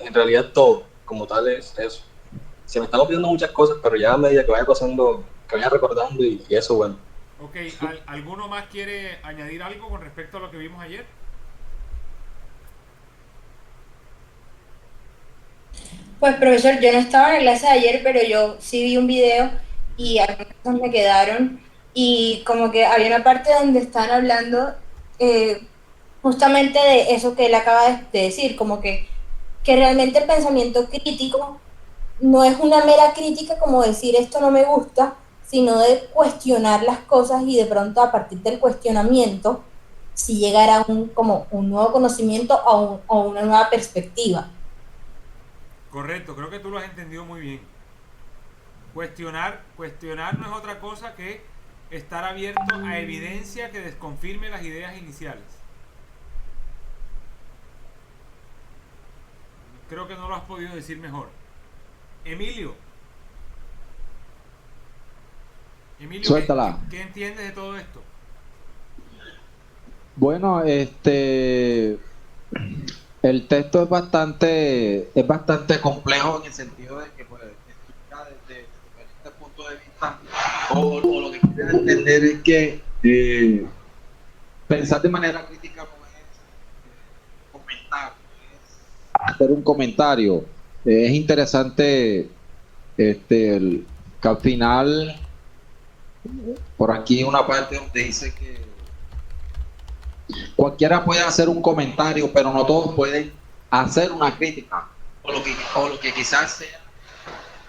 en realidad todo, como tal, es eso. Se me están olvidando muchas cosas, pero ya a medida que vaya pasando, que vaya recordando y eso, bueno. Ok, ¿alguno más quiere añadir algo con respecto a lo que vimos ayer? Pues profesor, yo no estaba en la clase de ayer, pero yo sí vi un video y algunas cosas me quedaron y como que había una parte donde están hablando justamente de eso que él acaba de decir, como que realmente el pensamiento crítico no es una mera crítica como decir esto no me gusta, sino de cuestionar las cosas y de pronto a partir del cuestionamiento, si llegar a como un nuevo conocimiento o una nueva perspectiva. Correcto, creo que tú lo has entendido muy bien. Cuestionar no es otra cosa que estar abierto a evidencia que desconfirme las ideas iniciales. Creo que no lo has podido decir mejor. Emilio, Emilio, Suéltala. qué entiendes de todo esto? Bueno, el texto es bastante complejo en el sentido de que pues, explica desde diferentes puntos de vista, o lo que quieren entender es que pensar de manera crítica no es comentar, es hacer un comentario. Es interesante que al final, por aquí una parte donde dice que cualquiera puede hacer un comentario, pero no todos pueden hacer una crítica, o lo que quizás sea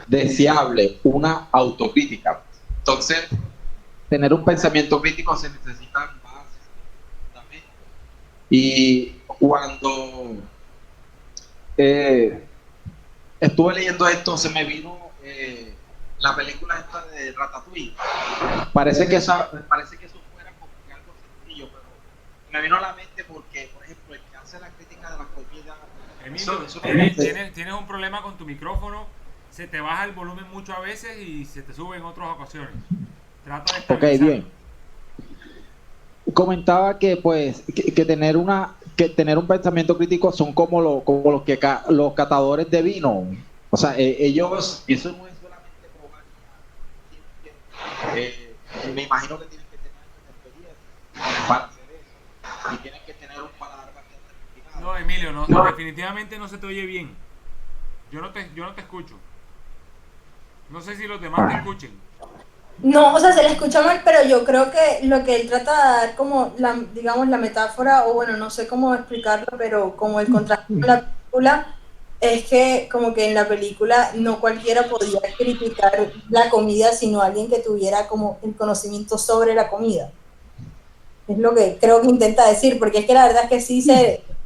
deseable, una autocrítica. Entonces, tener un pensamiento crítico se necesitan bases, fundamentos. Y cuando eh, estuve leyendo esto, se me vino la película esta de Ratatouille. Parece que eso fuera como que algo sencillo, pero me vino a la mente porque, por ejemplo, el que hace la crítica de la comida, Emilio, eso no tienes un problema con tu micrófono, se te baja el volumen mucho a veces y se te sube en otras ocasiones. Trata de Ok, estabilizarlo. bien. Comentaba que pues que tener un pensamiento crítico son como como los catadores de vino. O sea, ellos, eso no es solamente probar, me imagino que tienen que tener años de experiencia para hacer eso y tienen que tener un paladar bastante refinado. No, Emilio, no, definitivamente no se te oye bien. Yo no te escucho. No sé si los demás te escuchen. No, o sea, se le escucha mal, pero yo creo que lo que él trata de dar como, digamos, la metáfora, o bueno, no sé cómo explicarlo, pero como el contraste con la película, es que como que en la película no cualquiera podía criticar la comida, sino alguien que tuviera como el conocimiento sobre la comida. Es lo que creo que intenta decir, porque es que la verdad es que sí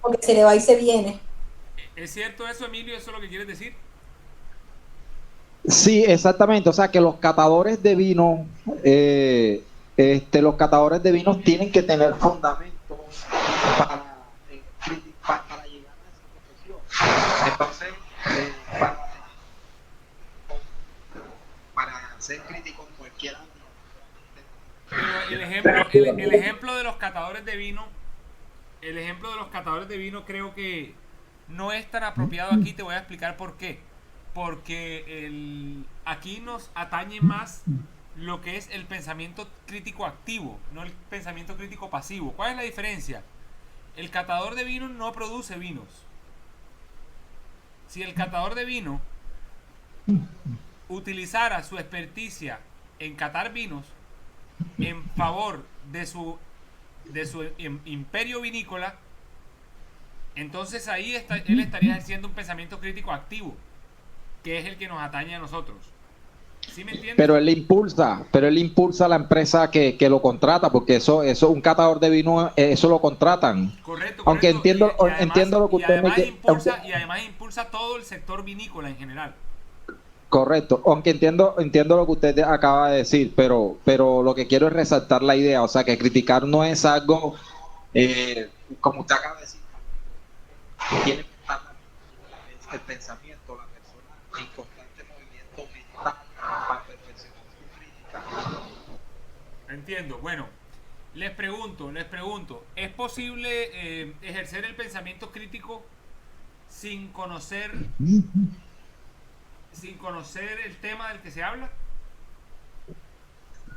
porque se le va y se viene. ¿Es cierto eso, Emilio? ¿Eso es lo que quieres decir? Sí, exactamente. O sea, que los catadores de vinos tienen que tener fundamentos para, para llegar a esa profesión. Entonces, para, para ser crítico en cualquier ámbito, Pero el ejemplo de los catadores de vino, el ejemplo de los catadores de vino creo que no es tan apropiado aquí. Te voy a explicar por qué. Porque aquí nos atañe más lo que es el pensamiento crítico activo, no el pensamiento crítico pasivo. ¿Cuál es la diferencia? El catador de vino no produce vinos. Si el catador de vino utilizara su experticia en catar vinos en favor de su imperio vinícola, entonces ahí él estaría haciendo un pensamiento crítico activo, que es el que nos atañe a nosotros. ¿Sí me entiendes? pero él impulsa a la empresa que lo contrata, porque un catador de vino, eso lo contratan. Correcto, Aunque correcto. entiendo lo que usted me quiere, Y además impulsa todo el sector vinícola en general. correcto, aunque entiendo lo que usted acaba de decir, pero lo que quiero es resaltar la idea, o sea, que criticar no es algo, como usted acaba de decir, tiene que estar el pensamiento, la persona en constante movimiento mental para perfeccionar su crítica. Entiendo. Bueno, les pregunto, ¿es posible ejercer el pensamiento crítico sin conocer el tema del que se habla?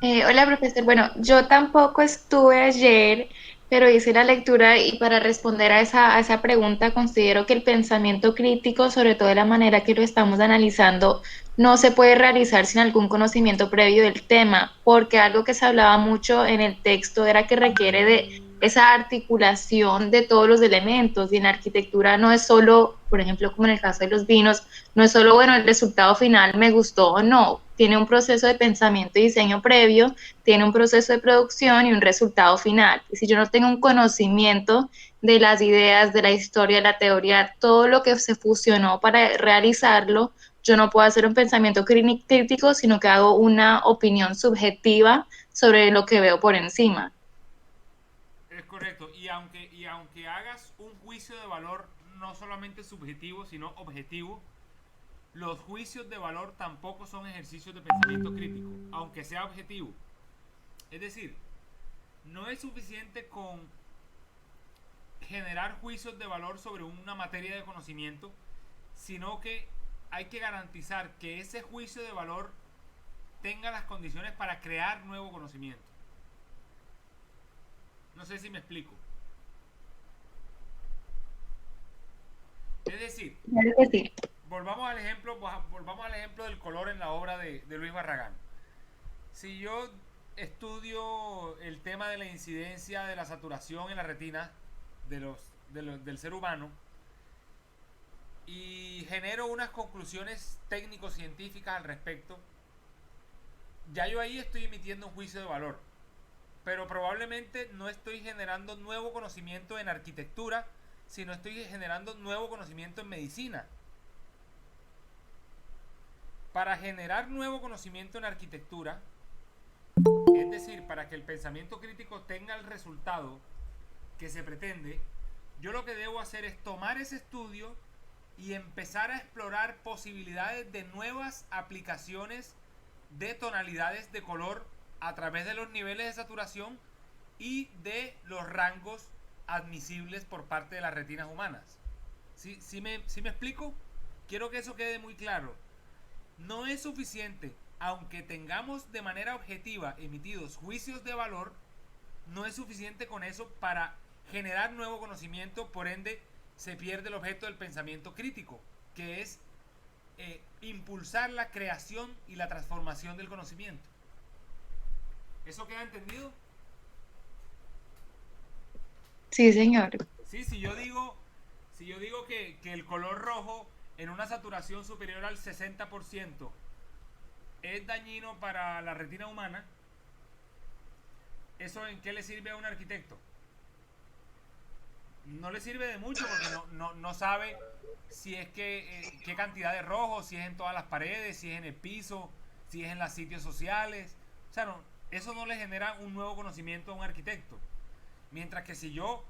Hola, profesor. Bueno, yo tampoco estuve ayer, pero hice la lectura y para responder a esa pregunta considero que el pensamiento crítico, sobre todo de la manera que lo estamos analizando, no se puede realizar sin algún conocimiento previo del tema, porque algo que se hablaba mucho en el texto era que requiere de esa articulación de todos los elementos y en arquitectura no es solo, por ejemplo, como en el caso de los vinos, no es solo, bueno, el resultado final me gustó o no, tiene un proceso de pensamiento y diseño previo, tiene un proceso de producción y un resultado final. Y si yo no tengo un conocimiento de las ideas, de la historia, de la teoría, todo lo que se fusionó para realizarlo, yo no puedo hacer un pensamiento crítico, sino que hago una opinión subjetiva sobre lo que veo por encima. Es correcto. Y aunque hagas un juicio de valor no solamente subjetivo, sino objetivo, los juicios de valor tampoco son ejercicios de pensamiento crítico, aunque sea objetivo. Es decir, no es suficiente con generar juicios de valor sobre una materia de conocimiento, sino que hay que garantizar que ese juicio de valor tenga las condiciones para crear nuevo conocimiento. No sé si me explico. Es decir, Claro que sí. volvamos al ejemplo del color en la obra de Luis Barragán. Si yo estudio el tema de la incidencia de la saturación en la retina del ser humano y genero unas conclusiones técnico-científicas al respecto, ya yo ahí estoy emitiendo un juicio de valor. Pero probablemente no estoy generando nuevo conocimiento en arquitectura, sino estoy generando nuevo conocimiento en medicina. Para generar nuevo conocimiento en arquitectura, es decir, para que el pensamiento crítico tenga el resultado que se pretende, yo lo que debo hacer es tomar ese estudio y empezar a explorar posibilidades de nuevas aplicaciones de tonalidades de color a través de los niveles de saturación y de los rangos admisibles por parte de las retinas humanas. ¿Sí me explico? Quiero que eso quede muy claro. No es suficiente, aunque tengamos de manera objetiva emitidos juicios de valor, no es suficiente con eso para generar nuevo conocimiento, por ende se pierde el objeto del pensamiento crítico, que es impulsar la creación y la transformación del conocimiento. ¿Eso queda entendido? Sí, señor. Sí, si yo digo que el color rojo en una saturación superior al 60% es dañino para la retina humana, ¿eso en qué le sirve a un arquitecto? No le sirve de mucho porque no sabe si es que qué cantidad de rojo, si es en todas las paredes, si es en el piso, si es en los sitios sociales. O sea, eso no le genera un nuevo conocimiento a un arquitecto. Mientras que si yo,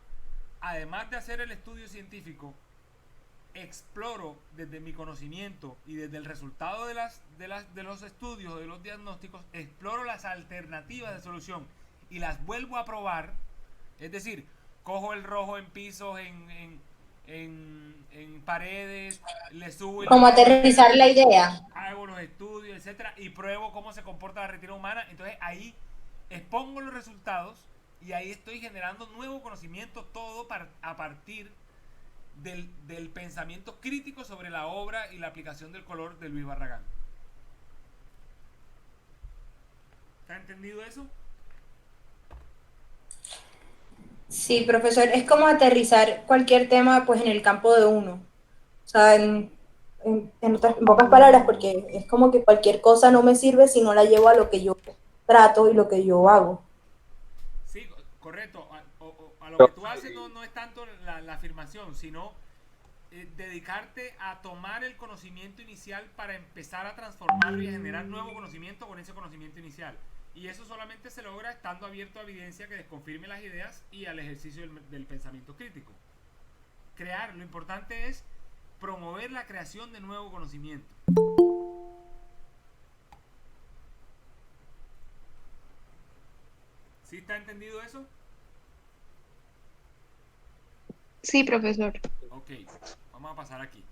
además de hacer el estudio científico, exploro desde mi conocimiento y desde el resultado de los estudios, de los diagnósticos, exploro las alternativas de solución y las vuelvo a probar. Es decir, cojo el rojo en pisos, en paredes, le subo Como aterrizar la idea. hago los estudios, etcétera, y pruebo cómo se comporta la retina humana. Entonces ahí expongo los resultados y ahí estoy generando nuevo conocimiento, todo a partir del pensamiento crítico sobre la obra y la aplicación del color de Luis Barragán. ¿Está entendido eso? Sí, profesor, es como aterrizar cualquier tema pues en el campo de uno. O sea, en pocas palabras, porque es como que cualquier cosa no me sirve si no la llevo a lo que yo trato y lo que yo hago. Sí, correcto. A lo Pero, que tú haces no es tanto la afirmación, sino dedicarte a tomar el conocimiento inicial para empezar a transformarlo y a generar nuevo conocimiento con ese conocimiento inicial. Y eso solamente se logra estando abierto a evidencia que desconfirme las ideas y al ejercicio del pensamiento crítico. Lo importante es promover la creación de nuevo conocimiento. ¿Sí está entendido eso? Sí, profesor. Ok, Vamos a pasar aquí.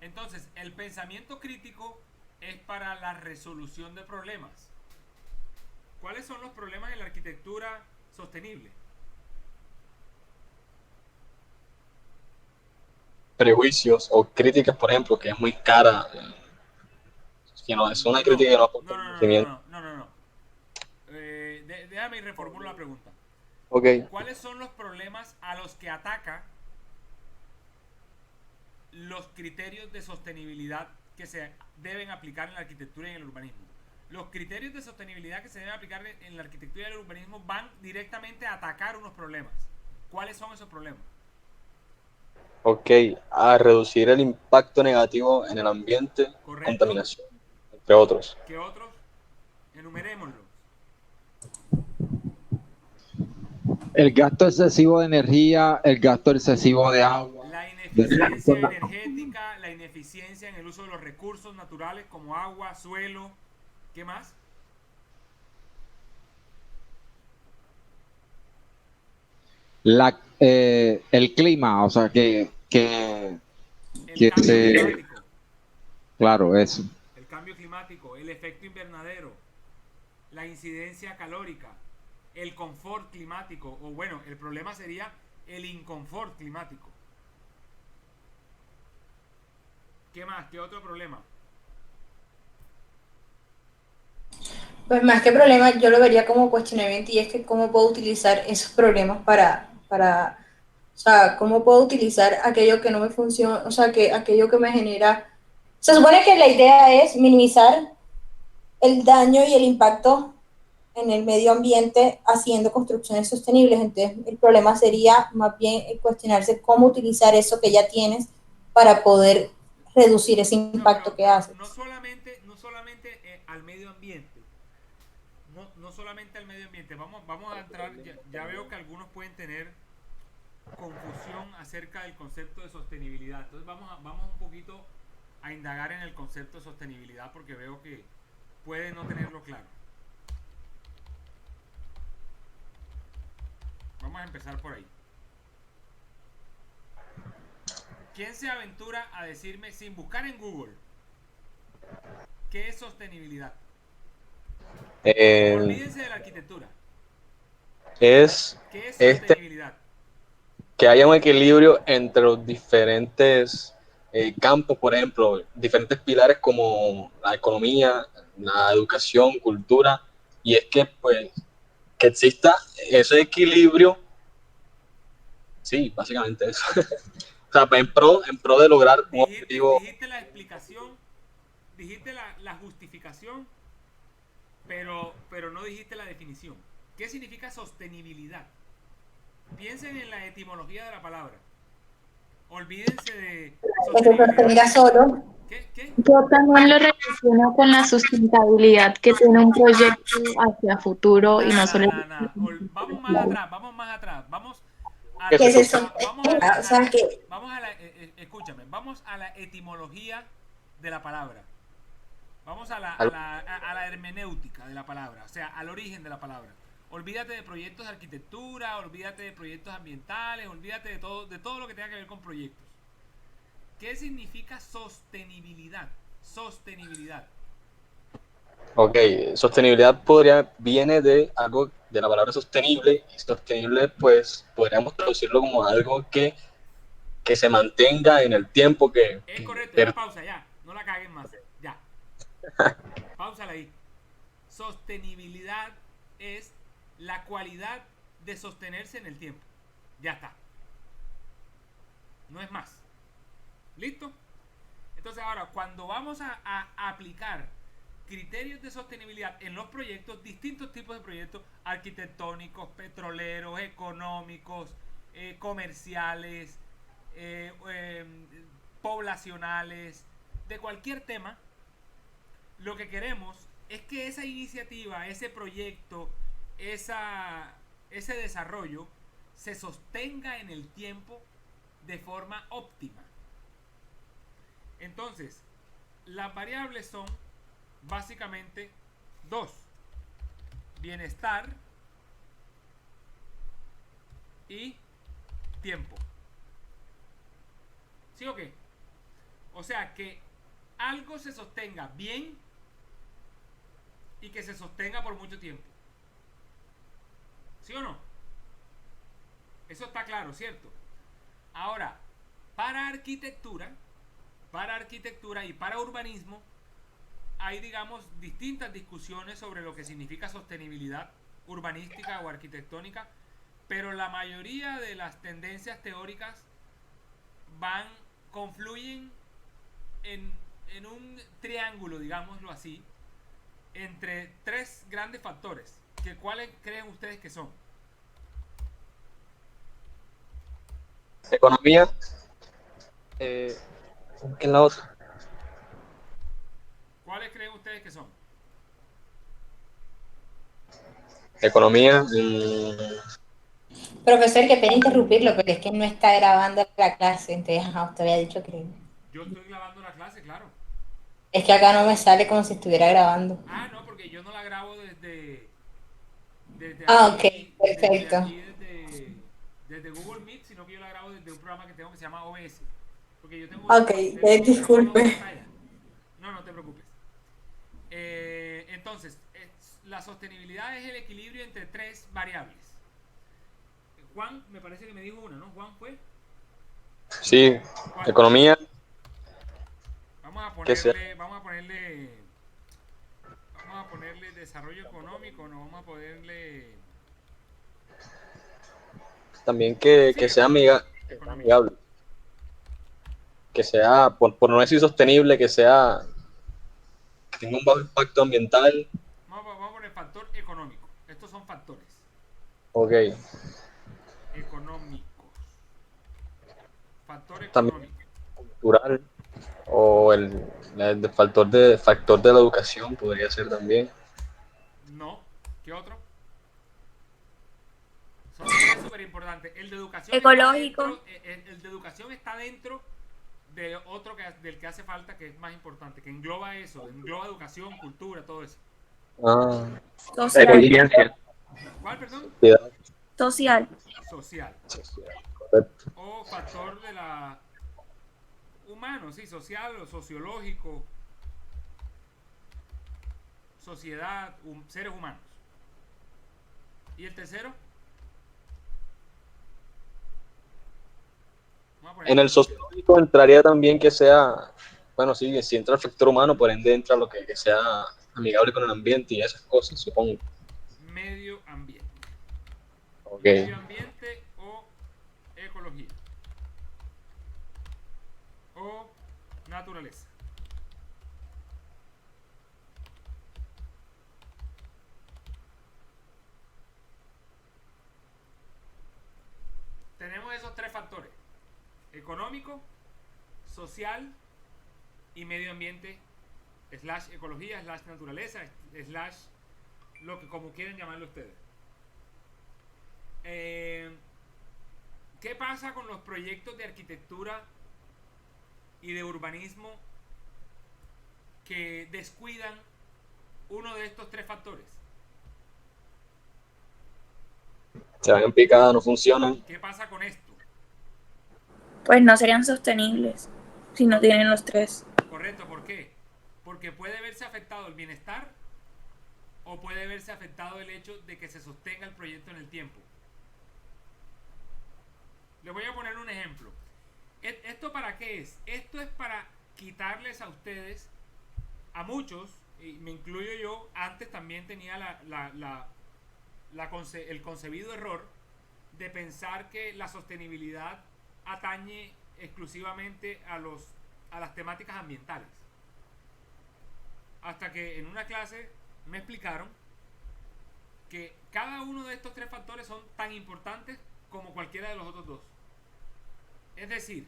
Entonces, el pensamiento crítico es para la resolución de problemas. ¿Cuáles son los problemas en la arquitectura sostenible? Prejuicios o críticas, por ejemplo, que es muy cara, que no es una crítica que no aporta conocimiento. No. Déjame y reformulo la pregunta. Ok, ¿Cuáles son los problemas a los que ataca los criterios de sostenibilidad que se deben aplicar en la arquitectura y en el urbanismo? Los criterios de sostenibilidad que se deben aplicar en la arquitectura y el urbanismo van directamente a atacar unos problemas. ¿Cuáles son esos problemas? ok, a reducir el impacto negativo en el ambiente, Correcto. contaminación, entre otros. ¿Qué otros? Enumerémoslos. El gasto excesivo de energía, el gasto excesivo de agua. La ineficiencia energética, la ineficiencia en el uso de los recursos naturales como agua, suelo. ¿Qué más? El clima, o sea, El que cambio se, climático. claro, eso. El cambio climático, el efecto invernadero, la incidencia calórica, el confort climático, o bueno, el problema sería el inconfort climático. ¿Qué más? ¿Qué otro problema? Pues más que problema, yo lo vería como cuestionamiento y es que cómo puedo utilizar esos problemas o sea, cómo puedo utilizar aquello que no me funciona, o sea, que aquello que me genera. Se supone que la idea es minimizar el daño y el impacto en el medio ambiente haciendo construcciones sostenibles. Entonces, el problema sería más bien cuestionarse cómo utilizar eso que ya tienes para poder reducir ese impacto que haces. No solamente al medio ambiente. No solamente al medio ambiente. Vamos a entrar. Ya veo que algunos pueden tener confusión acerca del concepto de sostenibilidad. Entonces vamos un poquito a indagar en el concepto de sostenibilidad porque veo que puede no tenerlo claro. Vamos a empezar por ahí. ¿Quién se aventura a decirme sin buscar en Google qué es sostenibilidad? Olvídense de la arquitectura. Es ¿Qué es sostenibilidad? que haya un equilibrio entre los diferentes campos, por ejemplo, diferentes pilares como la economía, la educación, cultura, y es que pues que exista ese equilibrio, sí, básicamente eso. O sea, en pro de lograr un objetivo. Dijiste la explicación, dijiste la justificación, pero no dijiste la definición. ¿Qué significa sostenibilidad? Piensen en la etimología de la palabra. Olvídense de Que se sostenga solo. ¿Qué? Yo también lo relaciono con la sustentabilidad que tiene un proyecto hacia futuro y no solo... Vamos más atrás, vamos a Que Que se se sostenga, o sea, que escúchame, vamos a la etimología de la palabra. Vamos a la hermenéutica de la palabra, o sea, al origen de la palabra. Olvídate de proyectos de arquitectura, olvídate de proyectos ambientales, olvídate de todo lo que tenga que ver con proyectos. ¿Qué significa sostenibilidad? Sostenibilidad. Ok, sostenibilidad viene de algo, de la palabra sostenible, y sostenible pues podríamos traducirlo como algo que se mantenga en el tiempo Es correcto, ya pausa, ya, no la caguen más, ya. Páusala ahí. Sostenibilidad es la cualidad de sostenerse en el tiempo. Ya está. No es más. ¿Listo? Entonces ahora, cuando vamos a aplicar criterios de sostenibilidad en los proyectos, distintos tipos de proyectos, arquitectónicos, petroleros, económicos, comerciales, poblacionales, de cualquier tema, lo que queremos es que esa iniciativa, ese proyecto, ese desarrollo se sostenga en el tiempo de forma óptima. Entonces, las variables son básicamente dos: bienestar y tiempo. ¿Sí o qué? O sea, que algo se sostenga bien y que se sostenga por mucho tiempo. ¿Sí o no? Eso está claro, ¿cierto? Ahora, para arquitectura y para urbanismo, hay, digamos, distintas discusiones sobre lo que significa sostenibilidad urbanística o arquitectónica, pero la mayoría de las tendencias teóricas confluyen en un triángulo, digámoslo así, entre tres grandes factores. ¿Cuáles creen ustedes que son? Economía, en la otra. ¿Cuáles creen ustedes que son? Economía, Profesor, qué pena interrumpirlo, pero es que no está grabando la clase, entonces, ajá, usted había dicho que... Yo estoy grabando la clase, claro. Es que acá no me sale como si estuviera grabando. Ah, no, porque yo no la grabo desde Ah, ok, aquí, perfecto. desde Google Meet, sino que yo la grabo desde un programa que tengo que se llama OBS. Porque yo Ok, tengo dos disculpe. pantallas. No, no te preocupes. Entonces, la sostenibilidad es el equilibrio entre tres variables. Juan, me parece que me dijo una, ¿no? Juan fue. sí, ¿Cuál? economía, Vamos a que sea, ponerle, vamos a ponerle, vamos a ponerle desarrollo económico, no vamos a ponerle. también Sí, que sea económico, que sea económico. amigable, que sea, por no decir sostenible, que tenga un bajo impacto ambiental. Vamos a poner factor económico. Estos son factores Ok, económicos. Factor también económico. cultural, o el factor de la educación podría ser también. No. ¿Qué otro? Son tres súper importantes. El de educación está Ecológico. dentro, el de educación está dentro de otro del que hace falta, que es más importante, que engloba eso, engloba educación, cultura, todo eso. Ah, Social. conciencia, ¿Cuál, perdón? sociedad, Social. Social. correcto. O factor de la humano, sí, social o sociológico, sociedad, seres humanos. ¿Y el tercero? Vamos a En ponerle el social. sociológico entraría también que sea, bueno, sí, si entra el factor humano, por ende entra lo que sea amigable con el ambiente y esas cosas, supongo. Medio ambiente. Ok. Medio ambiente o ecología. O naturaleza. Tenemos esos tres factores: económico, social y medio ambiente, slash ecología, slash naturaleza, slash lo que como quieran llamarlo ustedes. ¿Qué pasa con los proyectos de arquitectura y de urbanismo que descuidan uno de estos tres factores? Se van en picada, no funcionan. ¿Qué pasa con esto? Pues no serían sostenibles si no tienen los tres. Correcto, ¿por qué? Porque puede verse afectado el bienestar o puede verse afectado el hecho de que se sostenga el proyecto en el tiempo. Les voy a poner un ejemplo. ¿Esto para qué es? Esto es para quitarles a ustedes, a muchos, y me incluyo yo, antes también tenía el concebido error de pensar que la sostenibilidad atañe exclusivamente a las temáticas ambientales. Hasta que en una clase me explicaron que cada uno de estos tres factores son tan importantes como cualquiera de los otros dos. Es decir,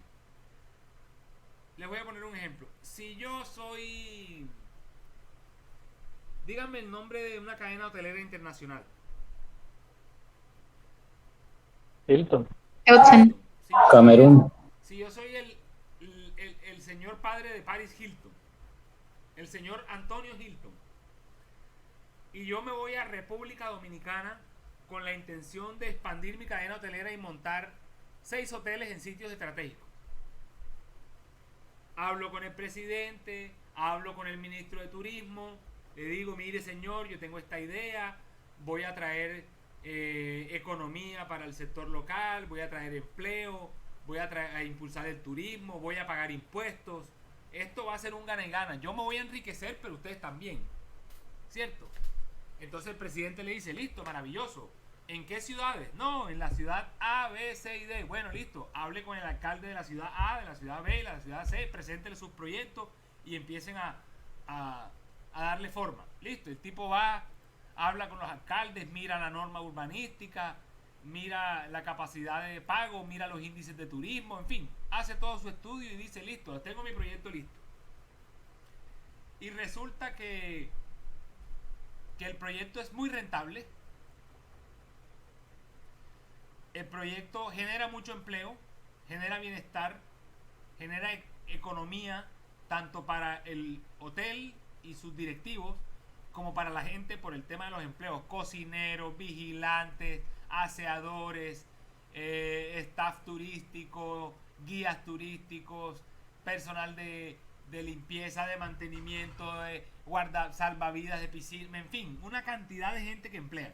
les voy a poner un ejemplo. Si yo soy... Díganme el nombre de una cadena hotelera internacional. Hilton. Hilton. Camerún. Si yo soy el señor padre de Paris Hilton, el señor Antonio Hilton, y yo me voy a República Dominicana con la intención de expandir mi cadena hotelera y montar 6 hoteles en sitios estratégicos. Hablo con el presidente, hablo con el ministro de turismo, le digo, mire señor, yo tengo esta idea, voy a traer economía para el sector local, voy a traer empleo, voy a impulsar el turismo, voy a pagar impuestos. Esto va a ser un gana y gana. Yo me voy a enriquecer, pero ustedes también. ¿Cierto? Entonces el presidente le dice, listo, maravilloso. ¿En qué ciudades? No, en la ciudad A, B, C y D. Bueno, listo. Hable con el alcalde de la ciudad A, de la ciudad B, de la ciudad C, preséntele sus proyectos y empiecen a darle forma. Listo, el tipo va, habla con los alcaldes, mira la norma urbanística, mira la capacidad de pago, mira los índices de turismo, en fin, hace todo su estudio y dice, listo, tengo mi proyecto listo. Y resulta que el proyecto es muy rentable. El proyecto genera mucho empleo, genera bienestar, genera economía, tanto para el hotel y sus directivos, como para la gente por el tema de los empleos, cocineros, vigilantes, aseadores, staff turístico, guías turísticos, personal de limpieza, de mantenimiento, de salvavidas de piscina, en fin, una cantidad de gente que emplean.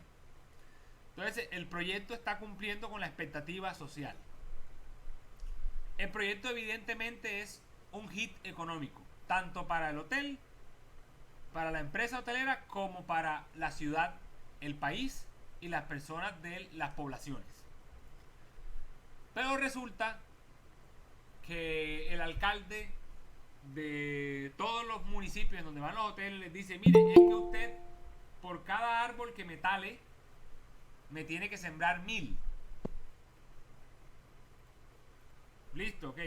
Entonces el proyecto está cumpliendo con la expectativa social. El proyecto evidentemente es un hit económico, tanto para el hotel, para la empresa hotelera, como para la ciudad, el país y las personas de las poblaciones. Pero resulta que el alcalde de todos los municipios donde van los hoteles les dice, mire, es que usted por cada árbol que me tale me tiene que sembrar 1000. Listo, ok.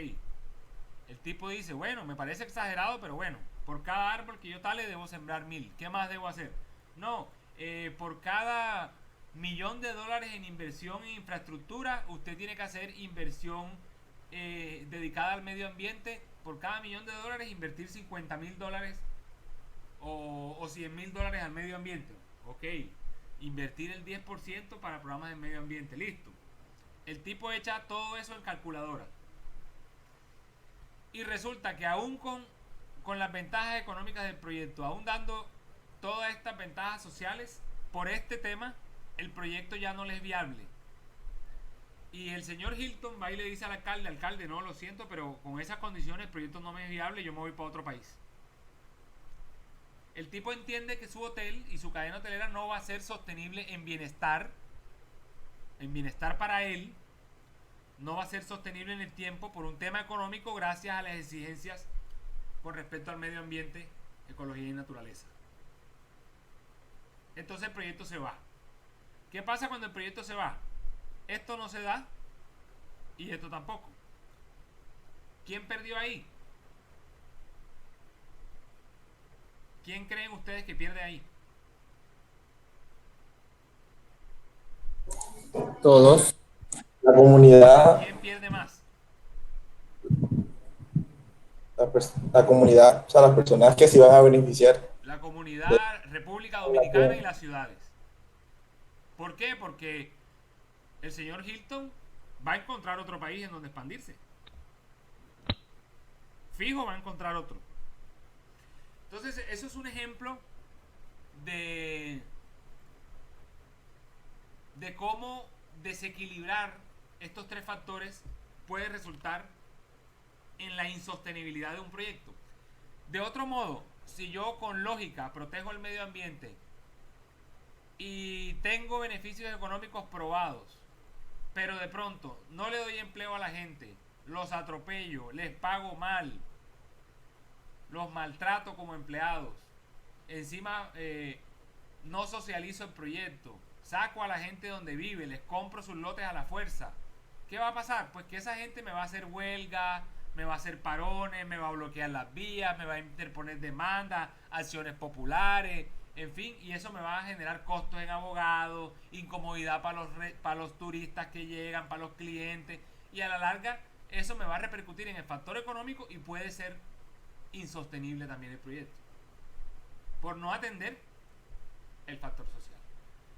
El tipo dice, bueno, me parece exagerado, pero bueno, por cada árbol que yo tale debo sembrar 1000. ¿Qué más debo hacer? No, por cada $1.000.000 en inversión en infraestructura, usted tiene que hacer inversión dedicada al medio ambiente. Por cada $1.000.000 invertir $50.000 o $100.000 al medio ambiente. Ok, invertir el 10% para programas de medio ambiente. Listo. El tipo echa todo eso en calculadora. Y resulta que aún con las ventajas económicas del proyecto, aún dando todas estas ventajas sociales, por este tema, el proyecto ya no le es viable. Y el señor Hilton va y le dice al alcalde, no, lo siento, pero con esas condiciones el proyecto no me es viable, yo me voy para otro país. El tipo entiende que su hotel y su cadena hotelera no va a ser sostenible en bienestar para él, no va a ser sostenible en el tiempo por un tema económico gracias a las exigencias con respecto al medio ambiente, ecología y naturaleza. Entonces el proyecto se va. ¿Qué pasa cuando el proyecto se va? Esto no se da y esto tampoco. ¿Quién perdió ahí? ¿Quién creen ustedes que pierde ahí? Todos. La comunidad, ¿Quién pierde más? la comunidad, o sea, las personas que se van a beneficiar. La comunidad, República Dominicana y las ciudades. ¿Por qué? Porque el señor Hilton va a encontrar otro país en donde expandirse. Fijo va a encontrar otro. Entonces, eso es un ejemplo de cómo desequilibrar estos tres factores puede resultar en la insostenibilidad de un proyecto. De otro modo, si yo con lógica protejo el medio ambiente y tengo beneficios económicos probados, pero de pronto no le doy empleo a la gente, los atropello, les pago mal, los maltrato como empleados, encima no socializo el proyecto, saco a la gente donde vive, les compro sus lotes a la fuerza, ¿qué va a pasar? Pues que esa gente me va a hacer huelga, me va a hacer parones, me va a bloquear las vías, me va a interponer demandas, acciones populares, en fin, y eso me va a generar costos en abogados, incomodidad para los turistas que llegan, para los clientes, y a la larga eso me va a repercutir en el factor económico y puede ser insostenible también el proyecto, por no atender el factor social.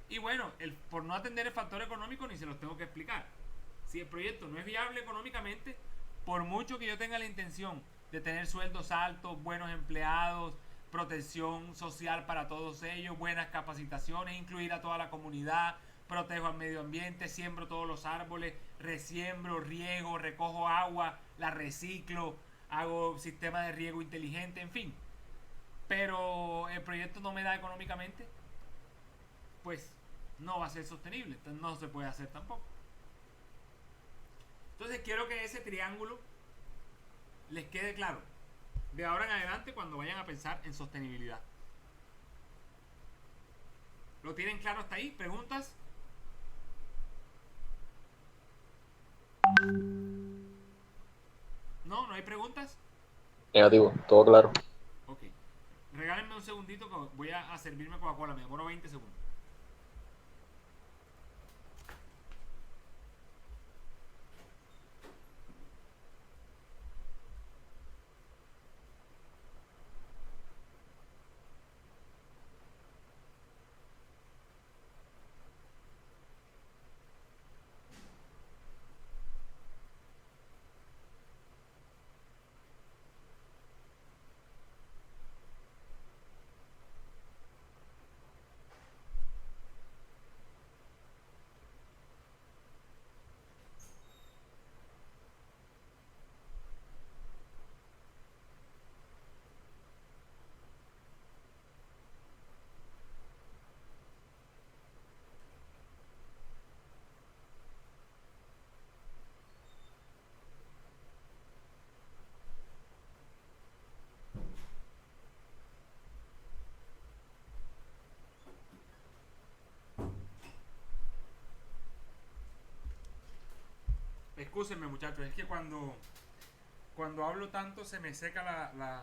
Y bueno, por no atender el factor económico ni se los tengo que explicar. Si el proyecto no es viable económicamente, por mucho que yo tenga la intención de tener sueldos altos, buenos empleados, protección social para todos ellos, buenas capacitaciones, incluir a toda la comunidad, protejo al medio ambiente, siembro todos los árboles, resiembro, riego, recojo agua, la reciclo, hago sistema de riego inteligente, en fin. Pero el proyecto no me da económicamente, pues no va a ser sostenible, entonces no se puede hacer tampoco. Entonces quiero que ese triángulo les quede claro de ahora en adelante cuando vayan a pensar en sostenibilidad. ¿Lo tienen claro hasta ahí? ¿Preguntas? ¿No? ¿No hay preguntas? Negativo, todo claro. Ok. Regálenme un segundito que voy a servirme Coca-Cola. Me demoro 20 segundos. Excúsenme, muchachos, es que cuando hablo tanto se me seca la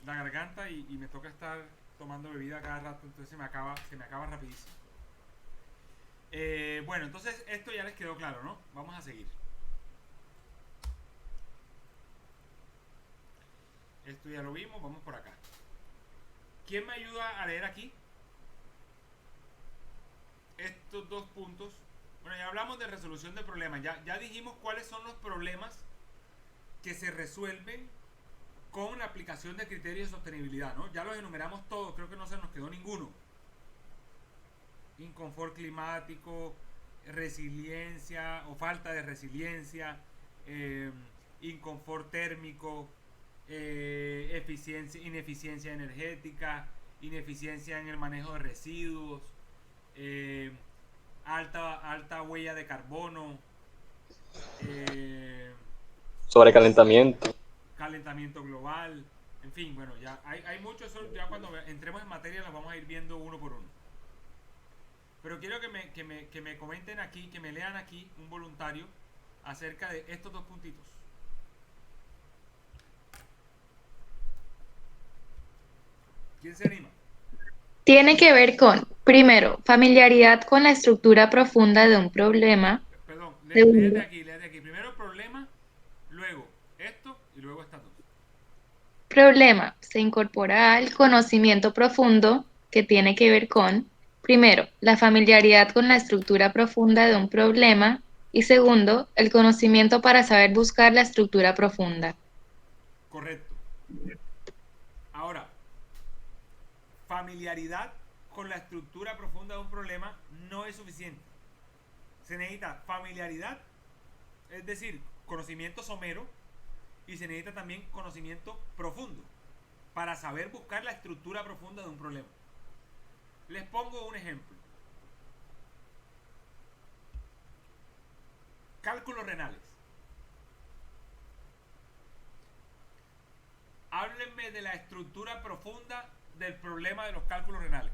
garganta y me toca estar tomando bebida cada rato, entonces se me acaba rapidísimo. Bueno, entonces esto ya les quedó claro, ¿no? Vamos a seguir. Esto ya lo vimos, vamos por acá. ¿Quién me ayuda a leer aquí? Estos dos puntos. Bueno, ya hablamos de resolución de problemas. Ya dijimos cuáles son los problemas que se resuelven con la aplicación de criterios de sostenibilidad, ¿no? Ya los enumeramos todos, creo que no se nos quedó ninguno. Inconfort climático, resiliencia o falta de resiliencia, inconfort térmico, ineficiencia energética, ineficiencia en el manejo de residuos, alta huella de carbono, Sobrecalentamiento. calentamiento global, en fin, bueno, ya hay mucho, eso ya cuando entremos en materia los vamos a ir viendo uno por uno. Pero quiero que me comenten aquí, que me lean aquí un voluntario acerca de estos dos puntitos. ¿Quién se anima? Tiene que ver con, primero, familiaridad con la estructura profunda de un problema. Perdón, Segundo. léete aquí. Primero problema, luego esto y luego estas dos. Problema se incorpora al conocimiento profundo que tiene que ver con, primero, la familiaridad con la estructura profunda de un problema y segundo, el conocimiento para saber buscar la estructura profunda. Correcto. Ahora, familiaridad con la estructura profunda de un problema no es suficiente. Se necesita familiaridad, es decir, conocimiento somero, y se necesita también conocimiento profundo para saber buscar la estructura profunda de un problema. Les pongo un ejemplo. Cálculos renales. Háblenme de la estructura profunda del problema de los cálculos renales.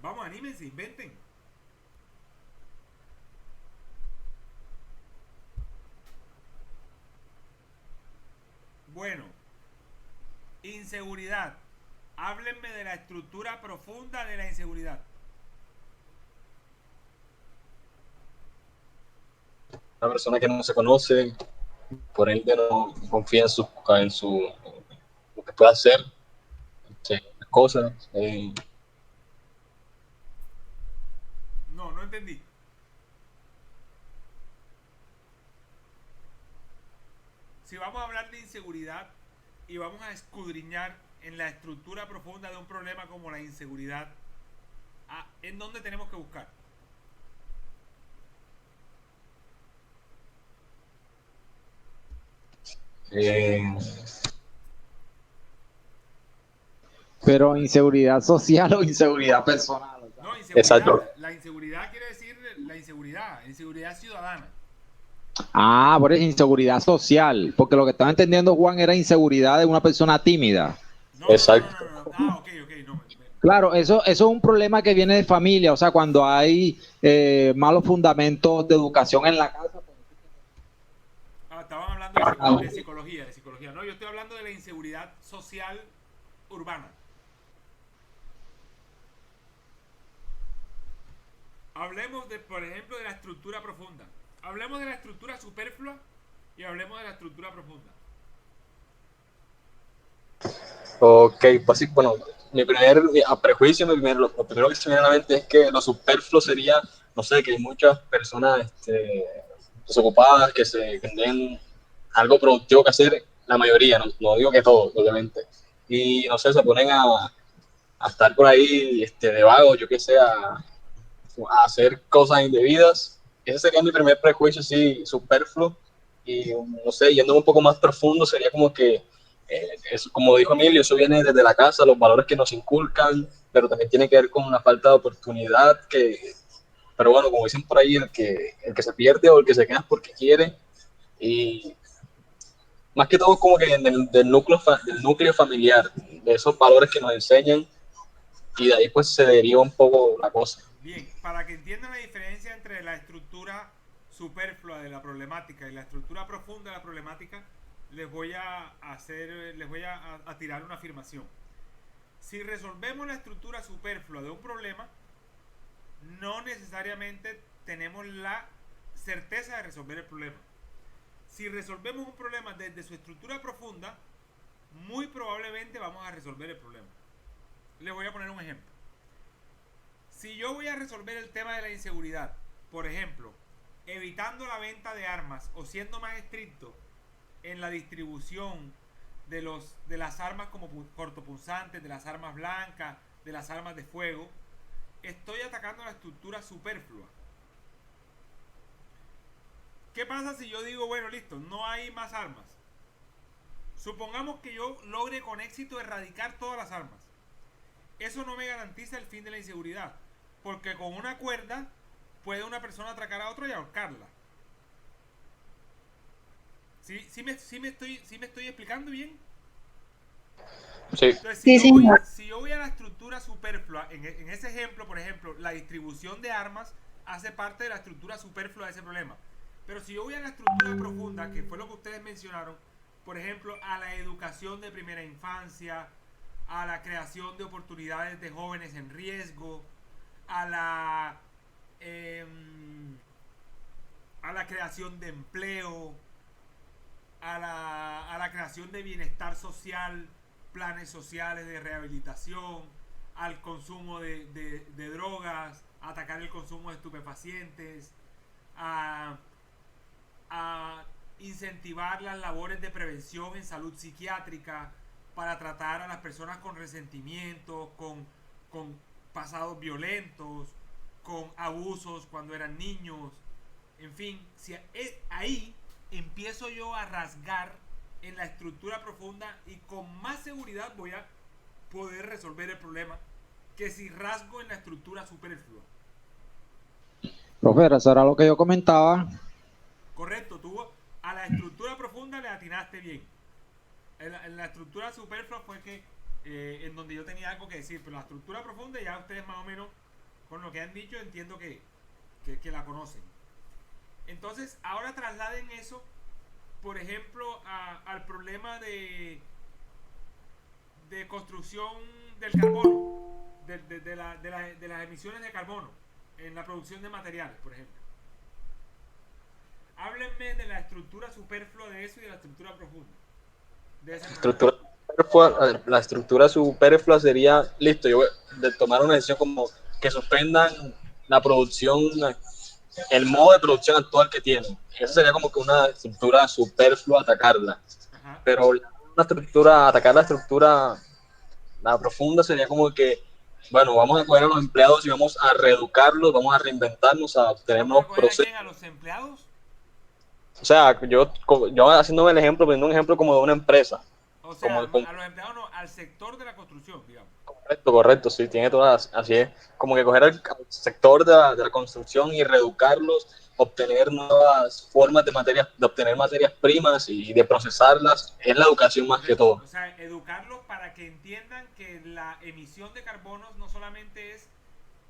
Vamos, anímense, inventen. Bueno, inseguridad. Háblenme de la estructura profunda de la inseguridad. Una persona que no se conoce, por ende no confía en lo que puede hacer, cosas. entendí. Si vamos a hablar de inseguridad y vamos a escudriñar en la estructura profunda de un problema como la inseguridad, ¿en dónde tenemos que buscar? Eh, Pero inseguridad social o inseguridad personal. O sea. No, inseguridad. Exacto. La inseguridad quiere decir la inseguridad ciudadana. Ah, por eso inseguridad social, porque lo que estaba entendiendo Juan era inseguridad de una persona tímida. No, Exacto. no. Ah, ok, no. Claro, eso es un problema que viene de familia, o sea, cuando hay malos fundamentos de educación en la casa. Estaban hablando de psicología. No, yo estoy hablando de la inseguridad social urbana. Hablemos por ejemplo, de la estructura profunda. Hablemos de la estructura superflua y hablemos de la estructura profunda. Ok, pues sí, bueno, a prejuicio, lo primero que se me viene a la mente es que lo superfluo sería, no sé, que hay muchas personas desocupadas que tienen algo productivo que hacer, la mayoría, no digo que todos, obviamente, y no sé, se ponen a estar por ahí de vagos, yo qué sé, a hacer cosas indebidas. Ese sería mi primer prejuicio, sí, superfluo. Y no sé, yendo un poco más profundo, sería como que, eso, como dijo Emilio, eso viene desde la casa, los valores que nos inculcan, pero también tiene que ver con una falta de oportunidad. Pero bueno, como dicen por ahí, el que se pierde o el que se queda es porque quiere. Y más que todo, como que del núcleo familiar, de esos valores que nos enseñan, y de ahí pues se deriva un poco la cosa. Bien, para que entiendan la diferencia entre la estructura superflua de la problemática y la estructura profunda de la problemática, les voy a tirar una afirmación. Si resolvemos la estructura superflua de un problema, no necesariamente tenemos la certeza de resolver el problema. Si resolvemos un problema desde su estructura profunda, muy probablemente vamos a resolver el problema. Les voy a poner un ejemplo. Si yo voy a resolver el tema de la inseguridad, por ejemplo, evitando la venta de armas o siendo más estricto en la distribución de las armas como cortopunzantes, de las armas blancas, de las armas de fuego, estoy atacando la estructura superflua. ¿Qué pasa si yo digo, bueno, listo, no hay más armas? Supongamos que yo logre con éxito erradicar todas las armas. Eso no me garantiza el fin de la inseguridad, porque con una cuerda puede una persona atracar a otra y ahorcarla. ¿Sí me estoy explicando bien? Sí. Entonces, si yo voy a la estructura superflua, en ese ejemplo, por ejemplo, la distribución de armas hace parte de la estructura superflua de ese problema. Pero si yo voy a la estructura profunda, que fue lo que ustedes mencionaron, por ejemplo, a la educación de primera infancia, a la creación de oportunidades de jóvenes en riesgo, a la creación de empleo, a la creación de bienestar social, planes sociales de rehabilitación, al consumo de drogas, atacar el consumo de estupefacientes, a incentivar las labores de prevención en salud psiquiátrica para tratar a las personas con resentimiento, con pasados violentos, con abusos cuando eran niños. En fin, ahí empiezo yo a rasgar en la estructura profunda y con más seguridad voy a poder resolver el problema que si rasgo en la estructura superflua. Profe, eso era lo que yo comentaba. Correcto, tú a la estructura profunda le atinaste bien. En la estructura superflua fue que en donde yo tenía algo que decir, pero la estructura profunda ya ustedes más o menos con lo que han dicho entiendo que la conocen. Entonces ahora trasladen eso, por ejemplo, al problema de construcción del carbono, de las emisiones de carbono en la producción de materiales, por ejemplo. Háblenme de la estructura superflua de eso y de la estructura profunda. La estructura superflua sería, listo, yo voy a tomar una decisión como que suspendan la producción, el modo de producción actual que tienen. Esa sería como que una estructura superflua atacarla. Ajá. Pero una estructura, atacar la estructura, la profunda sería como que, bueno, vamos a coger a los empleados y vamos a reeducarlos, vamos a reinventarnos, a obtener ¿Vamos a nuevos coger a procesos. quién? ¿A los empleados? O sea, yo haciéndome el ejemplo, poniendo un ejemplo como de una empresa. O sea, Como, a los empleados no, al sector de la construcción, digamos. correcto, sí, tiene todas, así es, como que coger al sector de la construcción y reeducarlos, obtener nuevas formas de obtener materias primas y de procesarlas, es la educación más que todo. O sea, educarlos para que entiendan que la emisión de carbonos no solamente es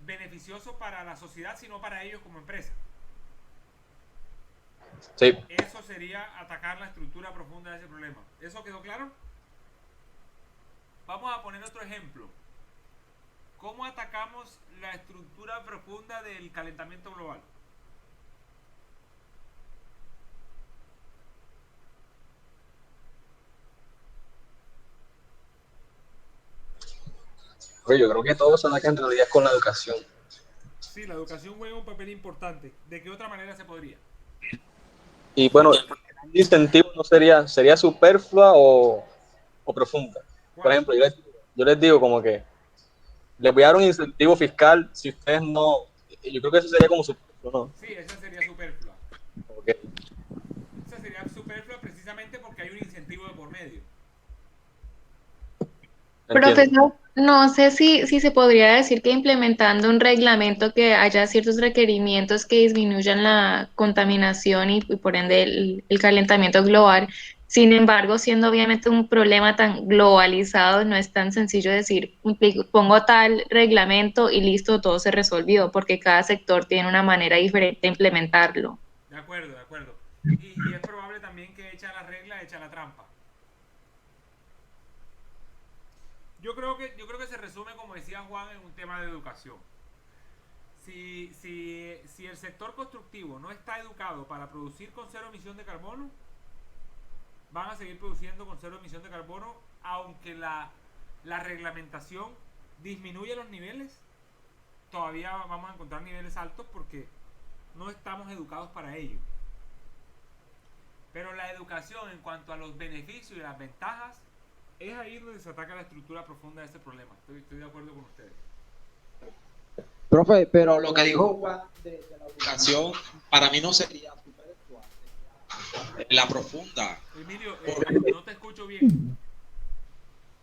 beneficioso para la sociedad, sino para ellos como empresa. Sí, Eso sería atacar la estructura profunda de ese problema. ¿Eso quedó claro? Vamos a poner otro ejemplo. ¿Cómo atacamos la estructura profunda del calentamiento global? oye, yo creo que todo se ataca en realidad con la educación. Sí, la educación juega un papel importante. ¿De qué otra manera se podría? Y bueno, el incentivo no sería superflua o profunda. Por ejemplo, yo les digo como que les voy a dar un incentivo fiscal si ustedes no, yo creo que eso sería como superfluo, ¿no? Sí, esa sería superflua. Okay. Esa sería superflua precisamente porque hay un incentivo de por medio. Entiendo. Profesor, no sé si se podría decir que implementando un reglamento que haya ciertos requerimientos que disminuyan la contaminación y por ende el calentamiento global. Sin embargo, siendo obviamente un problema tan globalizado, no es tan sencillo decir, pongo tal reglamento y listo, todo se resolvió, porque cada sector tiene una manera diferente de implementarlo. De acuerdo, de acuerdo. Y es probable también que echa la regla, echa la trampa. Yo creo que se resume, como decía Juan, en un tema de educación. Si el sector constructivo no está educado para producir con cero emisión de carbono, van a seguir produciendo con cero emisión de carbono, aunque la reglamentación disminuya los niveles, todavía vamos a encontrar niveles altos porque no estamos educados para ello. Pero la educación en cuanto a los beneficios y las ventajas, es ahí donde se ataca la estructura profunda de ese problema. Estoy de acuerdo con ustedes. Profe, pero lo que dijo Juan de la educación, para mí no sería superflua, sería la profunda. Emilio, no te escucho bien.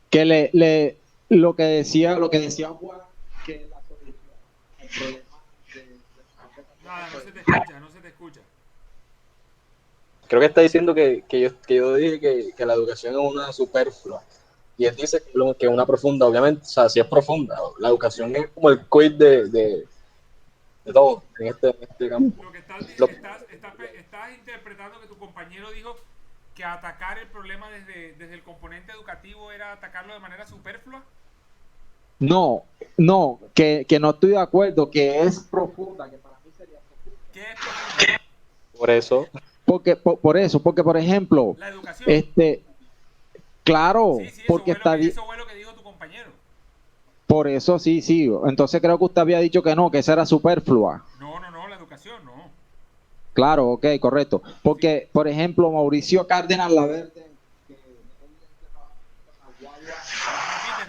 Que lo que decía Juan, que la solución al problema Nada, no se te escucha. Creo que está diciendo que yo dije que la educación es una superflua. Y él dice que una profunda, obviamente, o sea, sí es profunda. La educación es como el quiz de todo en este campo. Lo que estás interpretando que tu compañero dijo que atacar el problema desde el componente educativo era atacarlo de manera superflua. No, que no estoy de acuerdo, que es profunda, que para mí sería profunda. ¿Qué es profunda? Por eso. Porque por ejemplo, La educación. claro, Sí, porque eso fue lo que dijo tu compañero. Por eso sí, entonces creo que usted había dicho que no, que esa era superflua. No, la educación no. Claro, ok, correcto. Porque, por ejemplo, Mauricio Cárdenas Laverde,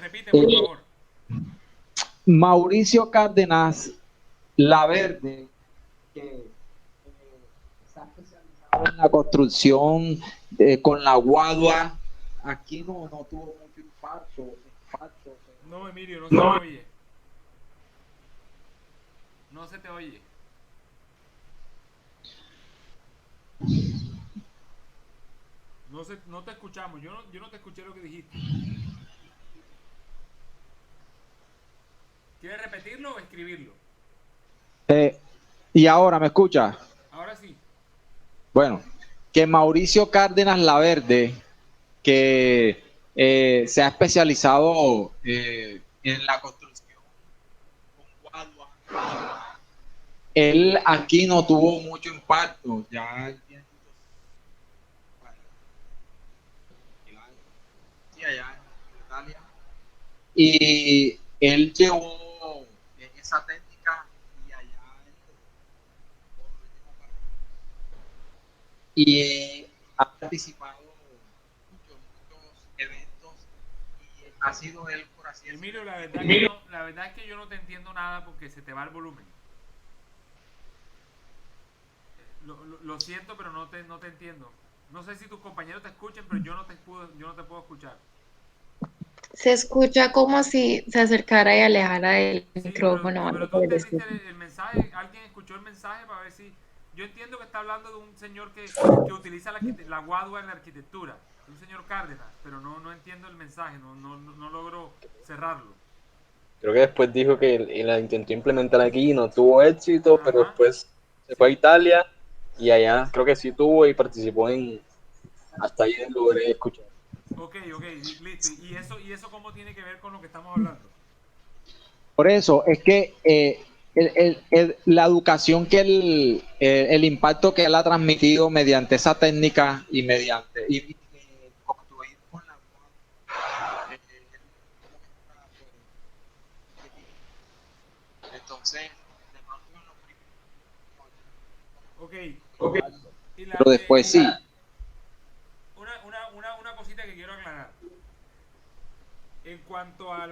Repite, por favor. Mauricio Cárdenas Laverde, que está especializado en la construcción con la guadua, aquí no tuvo mucho impacto. No, Emilio, no se te oye. No se te oye. No te escuchamos. Yo no te escuché lo que dijiste. ¿Quieres repetirlo o escribirlo? Y ahora, ¿me escucha? Ahora sí. Bueno, que Mauricio Cárdenas Laverde, que se ha especializado en la construcción con guadua, él aquí no tuvo mucho impacto, ya allá en Italia, y él llevó esa técnica y allá y ha participado en muchos eventos y ha sido él, por así decirlo. Emilio, la verdad es que yo no te entiendo nada porque se te va el volumen. Lo siento, pero no te entiendo. No sé si tus compañeros te escuchen, pero yo no te puedo escuchar. Se escucha como si se acercara y alejara del Sí, micrófono. pero tú entendiste el mensaje. ¿Alguien escuchó el mensaje para ver si... Yo entiendo que está hablando de un señor que utiliza la guadua en la arquitectura. Un señor Cárdenas, pero no entiendo el mensaje. No logro cerrarlo. Creo que después dijo que la intentó implementar aquí y no tuvo éxito, pero Ajá. después se fue a Italia y allá creo que sí tuvo y participó en... Hasta ahí logré escuchar. Ok, listo. ¿Y eso cómo tiene que ver con lo que estamos hablando? Por eso es que la educación que el impacto que él ha transmitido mediante esa técnica y mediante y construir con la entonces de pronto en los Ok. pero después sí. Una cosita que quiero aclarar. En cuanto a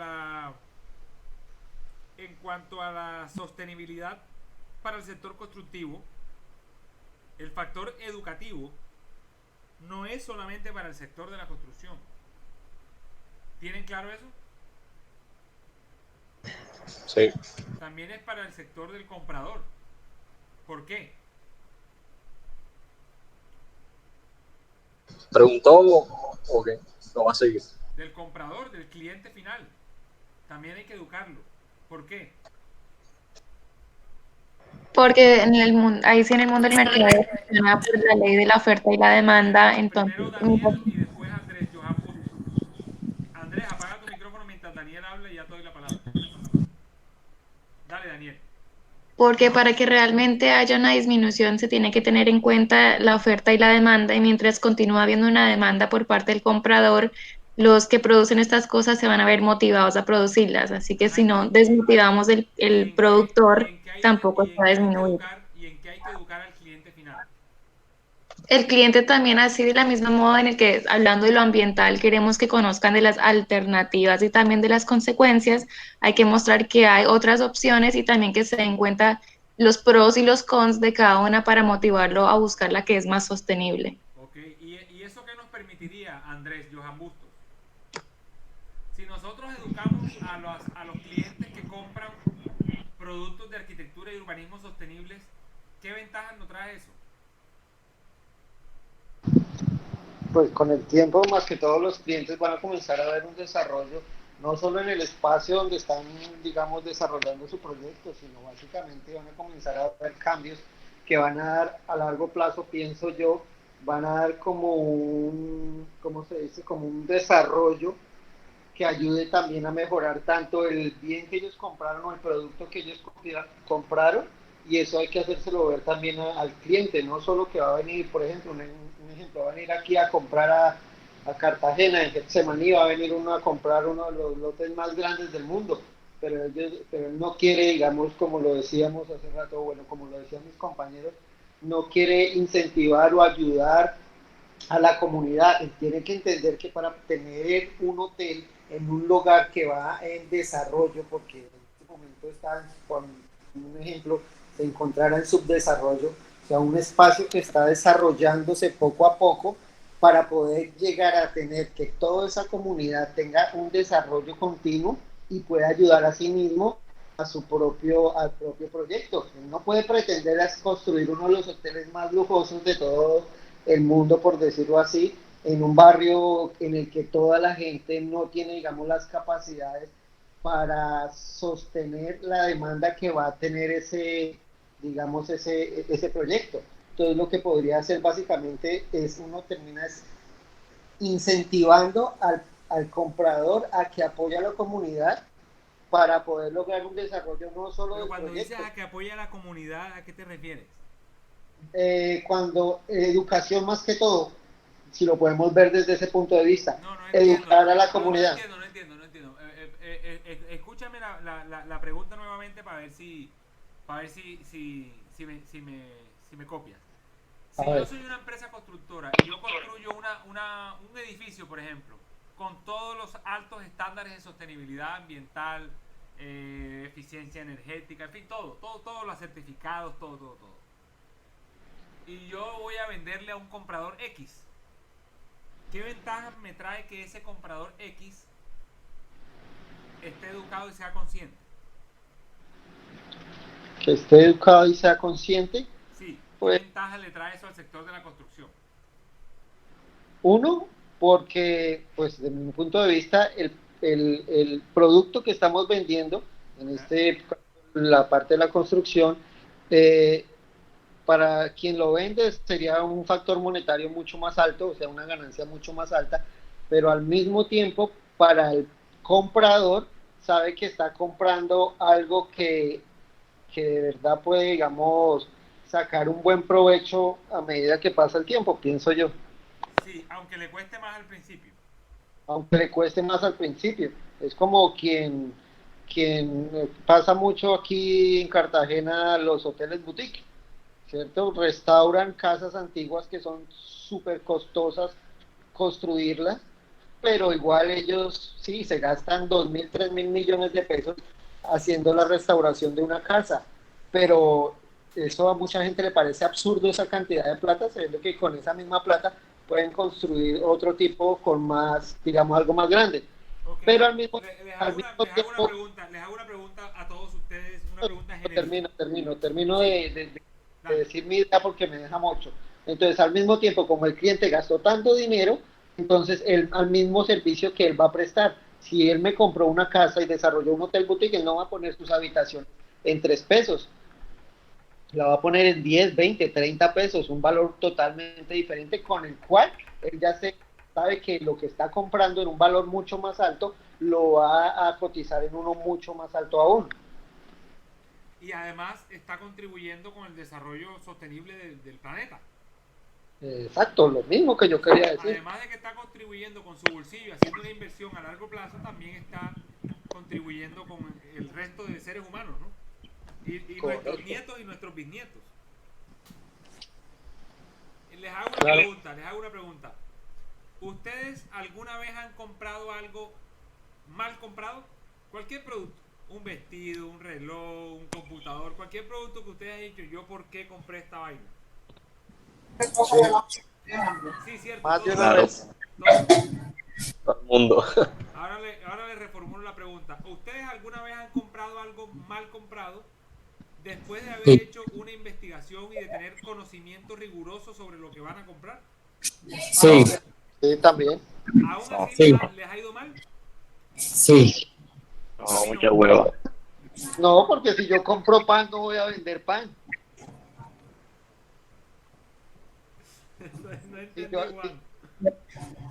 la sostenibilidad para el sector constructivo, el factor educativo no es solamente para el sector de la construcción. ¿Tienen claro eso? Sí. También es para el sector del comprador. ¿Por qué? ¿Preguntó o qué? ¿Lo va a seguir? Del comprador, del cliente final. También hay que educarlo. ¿Por qué? Porque en el mundo, ahí sí en el mundo del mercado funciona por la ley de la oferta y la demanda, Primero entonces Daniel y después Andrés Johan Bustos. Andrés, apaga tu micrófono mientras Daniel habla y ya te doy la palabra. Dale, Daniel. porque para que realmente haya una disminución se tiene que tener en cuenta la oferta y la demanda, y mientras continúa habiendo una demanda por parte del comprador, los que producen estas cosas se van a ver motivados a producirlas. Así que si no desmotivamos el productor, tampoco se va a disminuir. ¿Y en qué hay que educar al cliente final? El cliente también, así de la misma modo en el que, hablando de lo ambiental, queremos que conozcan de las alternativas y también de las consecuencias. Hay que mostrar que hay otras opciones y también que se den cuenta los pros y los cons de cada una para motivarlo a buscar la que es más sostenible. Ok, ¿y eso qué nos permitiría, Andrés Johan Bustos? Si nosotros educamos a los clientes que compran productos de arquitectura y urbanismo sostenibles, ¿qué ventajas nos trae eso? Pues con el tiempo, más que todos los clientes van a comenzar a ver un desarrollo, no solo en el espacio donde están, digamos, desarrollando su proyecto, sino básicamente van a comenzar a ver cambios que van a dar a largo plazo, pienso yo, van a dar como un, ¿cómo se dice? Como un desarrollo que ayude también a mejorar tanto el bien que ellos compraron o el producto que ellos compraron, y eso hay que hacérselo ver también al cliente, no solo que va a venir, por ejemplo, un ejemplo, va a venir aquí a comprar a Cartagena, en Getsemaní, va a venir uno a comprar uno de los lotes más grandes del mundo, pero él no quiere, digamos, como lo decíamos hace rato, bueno, como lo decían mis compañeros, no quiere incentivar o ayudar a la comunidad. Él tiene que entender que para tener un hotel en un lugar que va en desarrollo, porque en este momento está, por un ejemplo, se encontrará en subdesarrollo, o sea, un espacio que está desarrollándose poco a poco para poder llegar a tener que toda esa comunidad tenga un desarrollo continuo y pueda ayudar a sí mismo al propio proyecto. No puede pretender construir uno de los hoteles más lujosos de todo el mundo, por decirlo así, en un barrio en el que toda la gente no tiene, digamos, las capacidades para sostener la demanda que va a tener digamos, ese proyecto. Entonces lo que podría hacer básicamente es uno termina incentivando al comprador a que apoye a la comunidad para poder lograr un desarrollo no solo Pero del cuando dices proyecto. a que apoya a la comunidad, ¿a qué te refieres? Cuando educación más que todo, si lo podemos ver desde ese punto de vista, No entiendo. educar a la No comunidad. entiendo. Escúchame la pregunta nuevamente para ver si me copias. Si A yo ver. soy una empresa constructora y yo construyo un edificio, por ejemplo, con todos los altos estándares de sostenibilidad ambiental, eficiencia energética, en fin, todos los certificados, todo. Y yo voy a venderle a un comprador X. ¿Qué ventajas me trae que ese comprador X esté educado y sea consciente? Que esté educado y sea consciente, Sí, ¿qué pues ventajas le trae eso al sector de la construcción? uno, porque pues desde mi punto de vista el producto que estamos vendiendo en la parte de la construcción, eh, para quien lo vende sería un factor monetario mucho más alto, o sea, una ganancia mucho más alta, pero al mismo tiempo para el comprador sabe que está comprando algo que de verdad puede, digamos, sacar un buen provecho a medida que pasa el tiempo, pienso yo, Sí, aunque le cueste más al principio. aunque le cueste más al principio. Es como quien pasa mucho aquí en Cartagena, los hoteles boutique, ¿cierto? Restauran casas antiguas que son súper costosas construirlas, pero igual ellos sí se gastan 2.000, 3.000 millones de pesos haciendo la restauración de una casa, pero eso a mucha gente le parece absurdo esa cantidad de plata, sabiendo que con esa misma plata pueden construir otro tipo con más, digamos, algo más grande. Okay. Pero al mismo, Les al hago mismo una tiempo, pregunta, les hago una pregunta a todos ustedes, una pregunta genérica. termino Sí, de dale. decir mi idea porque me deja mucho. Entonces, al mismo tiempo, como el cliente gastó tanto dinero, entonces él, al mismo servicio que él va a prestar. Si él me compró una casa y desarrolló un hotel boutique, él no va a poner sus habitaciones en 3 pesos, la va a poner en 10, 20, 30 pesos, un valor totalmente diferente con el cual él ya sabe que lo que está comprando en un valor mucho más alto lo va a cotizar en uno mucho más alto aún. Y además está contribuyendo con el desarrollo sostenible del planeta. Exacto, lo mismo que yo quería decir. Además de que está contribuyendo con su bolsillo, haciendo una inversión a largo plazo, también está contribuyendo con el resto de seres humanos, ¿no? Y nuestros nietos y nuestros bisnietos. Claro. Les hago una pregunta. ¿Ustedes alguna vez han comprado algo mal comprado? Cualquier producto. Un vestido, un reloj, un computador, cualquier producto que ustedes hayan dicho, ¿yo por qué compré esta vaina? Sí, cierto. Más de Todos, una Claro, vez. todo el mundo. Ahora le reformulo la pregunta. ¿Ustedes alguna vez han comprado algo mal comprado después de haber hecho una investigación y de tener conocimiento riguroso sobre lo que van a comprar? Sí, Sí, también. ¿Aún así sí, les ha ido mal? sí. No, mucha hueva. No, porque si yo compro pan, no voy a vender pan. No Si entendí, yo, Juan.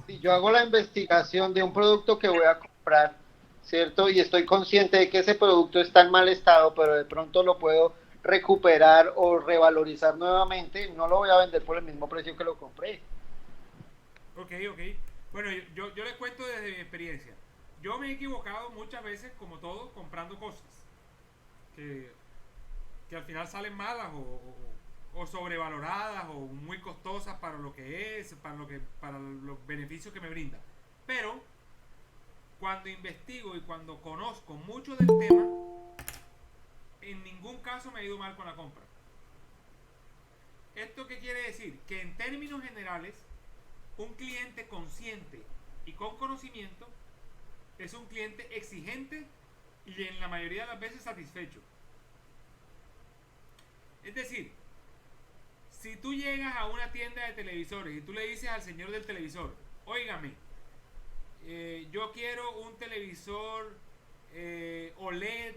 si yo hago la investigación de un producto que voy a comprar, ¿cierto? Y estoy consciente de que ese producto está en mal estado, pero de pronto lo puedo recuperar o revalorizar nuevamente, no lo voy a vender por el mismo precio que lo compré. Ok. Bueno, yo les cuento desde mi experiencia. Yo me he equivocado muchas veces, como todo, comprando cosas que al final salen malas o sobrevaloradas o muy costosas para lo que es, para los beneficios que me brinda. Pero cuando investigo y cuando conozco mucho del tema, en ningún caso me ha ido mal con la compra. ¿Esto qué quiere decir? Que en términos generales, un cliente consciente y con conocimiento es un cliente exigente y en la mayoría de las veces satisfecho. Es decir, si tú llegas a una tienda de televisores y tú le dices al señor del televisor, óigame, yo quiero un televisor OLED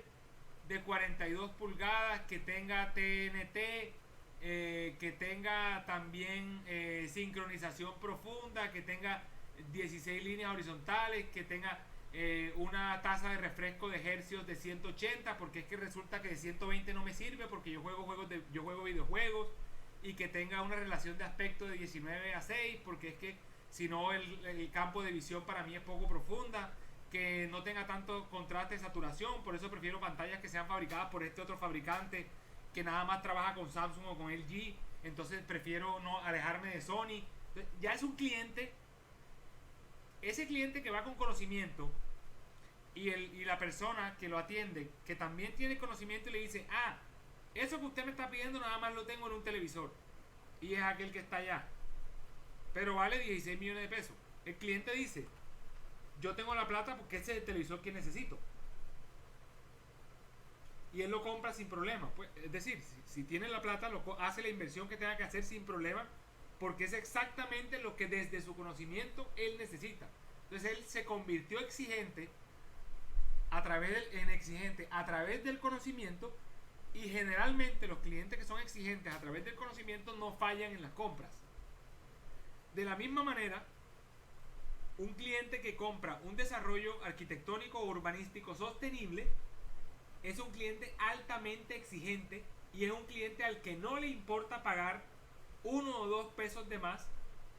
de 42 pulgadas que tenga TNT, que tenga también sincronización profunda, que tenga 16 líneas horizontales, que tenga una tasa de refresco de hercios de 180, porque es que resulta que de 120 no me sirve porque yo juego videojuegos, y que tenga una relación de aspecto de 19:6, porque es que si no el campo de visión para mí es poco profunda, que no tenga tanto contraste de saturación, por eso prefiero pantallas que sean fabricadas por este otro fabricante que nada más trabaja con Samsung o con LG, entonces prefiero no alejarme de Sony. Entonces, ya es un cliente, ese cliente que va con conocimiento y la persona que lo atiende, que también tiene conocimiento y le dice, eso que usted me está pidiendo nada más lo tengo en un televisor y es aquel que está allá, pero vale 16 millones de pesos. El cliente dice, yo tengo la plata porque ese es el televisor que necesito. Y él lo compra sin problema. Pues, es decir, si tiene la plata, hace la inversión que tenga que hacer sin problema, porque es exactamente lo que desde su conocimiento él necesita. Entonces él se convirtió exigente a través del conocimiento, y generalmente los clientes que son exigentes a través del conocimiento no fallan en las compras. De la misma manera, un cliente que compra un desarrollo arquitectónico o urbanístico sostenible es un cliente altamente exigente y es un cliente al que no le importa pagar 1 o 2 pesos de más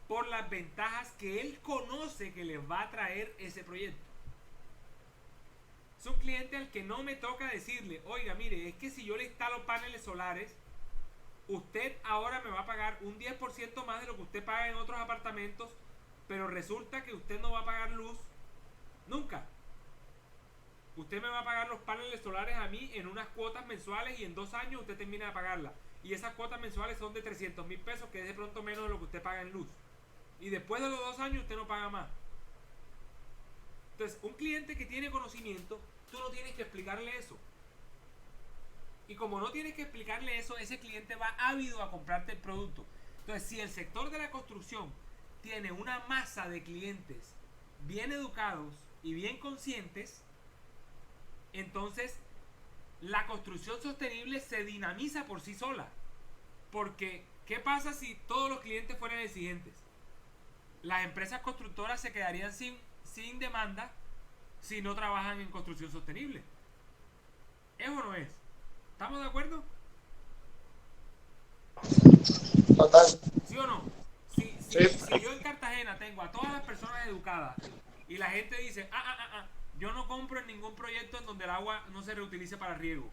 por las ventajas que él conoce que les va a traer ese proyecto. Es un cliente al que no me toca decirle, oiga, mire, es que si yo le instalo paneles solares, usted ahora me va a pagar un 10% más de lo que usted paga en otros apartamentos, pero resulta que usted no va a pagar luz nunca. Usted me va a pagar los paneles solares a mí en unas cuotas mensuales y en 2 años usted termina de pagarla. Y esas cuotas mensuales son de 300,000 pesos, que es de pronto menos de lo que usted paga en luz. Y después de los 2 años usted no paga más. Entonces, un cliente que tiene conocimiento, tú no tienes que explicarle eso. Y como no tienes que explicarle eso, ese cliente va ávido a comprarte el producto. Entonces, si el sector de la construcción tiene una masa de clientes bien educados y bien conscientes, entonces la construcción sostenible se dinamiza por sí sola. Porque, ¿qué pasa si todos los clientes fueran exigentes? Las empresas constructoras se quedarían sin demanda si no trabajan en construcción sostenible. ¿Es o no es? ¿Estamos de acuerdo? Total. ¿Sí o no? Si yo en Cartagena tengo a todas las personas educadas y la gente dice, yo no compro en ningún proyecto en donde el agua no se reutilice para riego.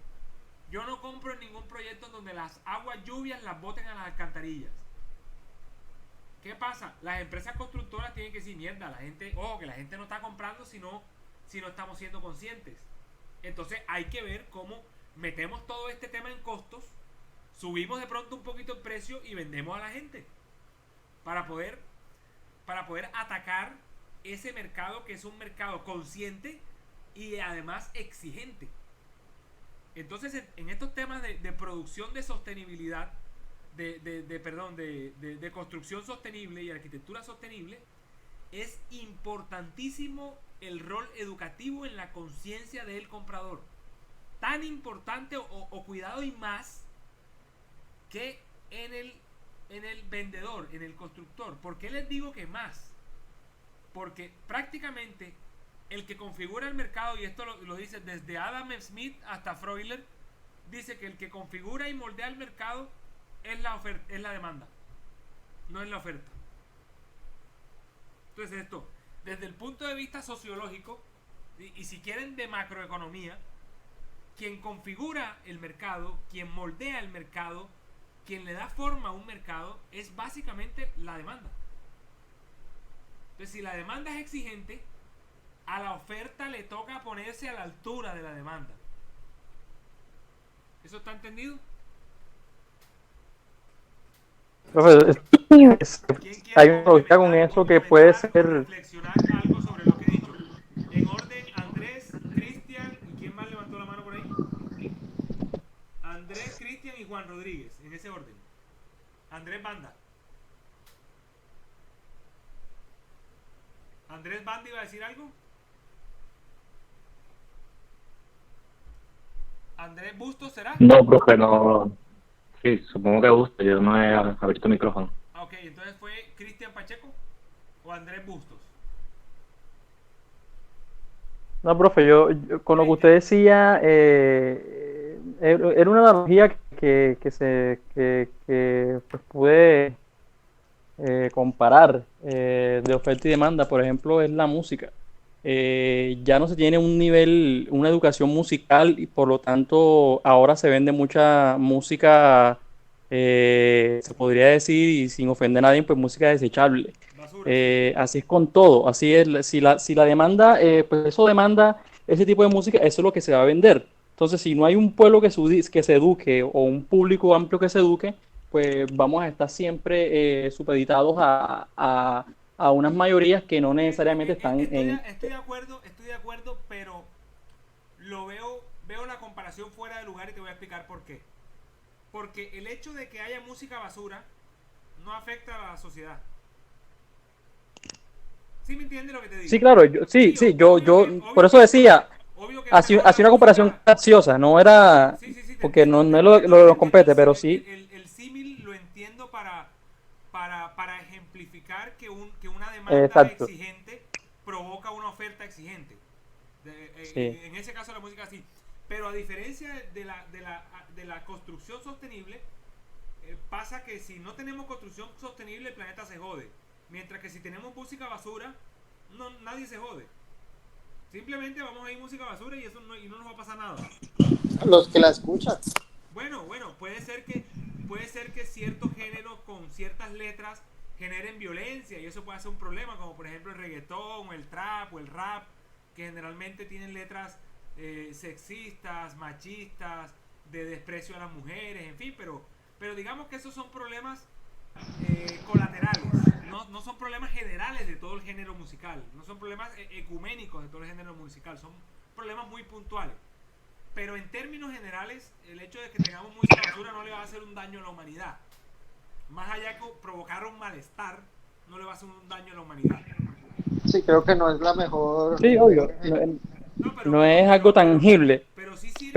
Yo no compro en ningún proyecto en donde las aguas lluvias las boten a las alcantarillas. ¿Qué pasa? Las empresas constructoras tienen que decir, mierda, la gente, que la gente no está comprando si no estamos siendo conscientes. Entonces hay que ver cómo metemos todo este tema en costos, subimos de pronto un poquito el precio y vendemos a la gente para poder atacar ese mercado, que es un mercado consciente y además exigente. Entonces, en estos temas de producción de sostenibilidad, de construcción sostenible y arquitectura sostenible, es importantísimo el rol educativo en la conciencia del comprador. Tan importante o cuidado y más que en el vendedor, en el constructor. ¿Por qué les digo que más? Porque prácticamente el que configura el mercado, y esto lo dice desde Adam Smith hasta Freuler, dice que el que configura y moldea el mercado es la oferta, es la demanda, no es la oferta. Entonces esto, desde el punto de vista sociológico, y si quieren de macroeconomía, quien configura el mercado, quien moldea el mercado, quien le da forma a un mercado, es básicamente la demanda. Entonces, si la demanda es exigente, a la oferta le toca ponerse a la altura de la demanda. ¿Eso está entendido? Hay una lógica con eso que puede ser. Reflexionar algo sobre lo que he dicho. En orden, Andrés, Cristian, ¿y quién más levantó la mano por ahí? Andrés, Cristian y Juan Rodríguez, en ese orden. Andrés Banda. ¿Andrés Banda iba a decir algo? ¿Andrés Bustos será? No, profe, no. Sí, supongo que gusta, yo no he abierto el micrófono. Ok, entonces fue Cristian Pacheco o Andrés Bustos. No, profe, yo con lo que usted decía, era una analogía que pues pude comparar de oferta y demanda. Por ejemplo, es la música. ya no se tiene un nivel, una educación musical y por lo tanto ahora se vende mucha música, se podría decir, y sin ofender a nadie, pues música desechable. Basura. Así es con todo, así es, si la demanda, pues eso demanda ese tipo de música, eso es lo que se va a vender. Entonces, si no hay un pueblo que se eduque o un público amplio que se eduque, pues vamos a estar siempre supeditados a unas mayorías que no necesariamente están Estoy de acuerdo, pero veo la comparación fuera de lugar y te voy a explicar por qué. Porque el hecho de que haya música basura no afecta a la sociedad. ¿Sí me entiendes lo que te digo? Sí, claro, por eso decía, hacía una comparación capciosa, no era, porque no es lo que nos compete, pero sí. El símil lo entiendo para ejemplificar que una demanda Exacto. exigente provoca una oferta exigente. Sí. En ese caso la música sí. Pero a diferencia de la construcción sostenible, pasa que si no tenemos construcción sostenible el planeta se jode. Mientras que si tenemos música basura, nadie se jode. Simplemente vamos a ir música basura y no nos va a pasar nada. Los que la escuchan. Bueno, puede ser que ciertos géneros con ciertas letras generen violencia y eso puede ser un problema, como por ejemplo el reggaetón, o el trap o el rap, que generalmente tienen letras sexistas, machistas, de desprecio a las mujeres, en fin, pero digamos que esos son problemas colaterales, no son problemas generales de todo el género musical, no son problemas ecuménicos de todo el género musical, son problemas muy puntuales. Pero en términos generales, el hecho de que tengamos música basura no le va a hacer un daño a la humanidad. Más allá de provocar un malestar, no le va a hacer un daño a la humanidad. Sí, creo que no es la mejor. Sí, obvio. No es algo tangible. Pero sí sirve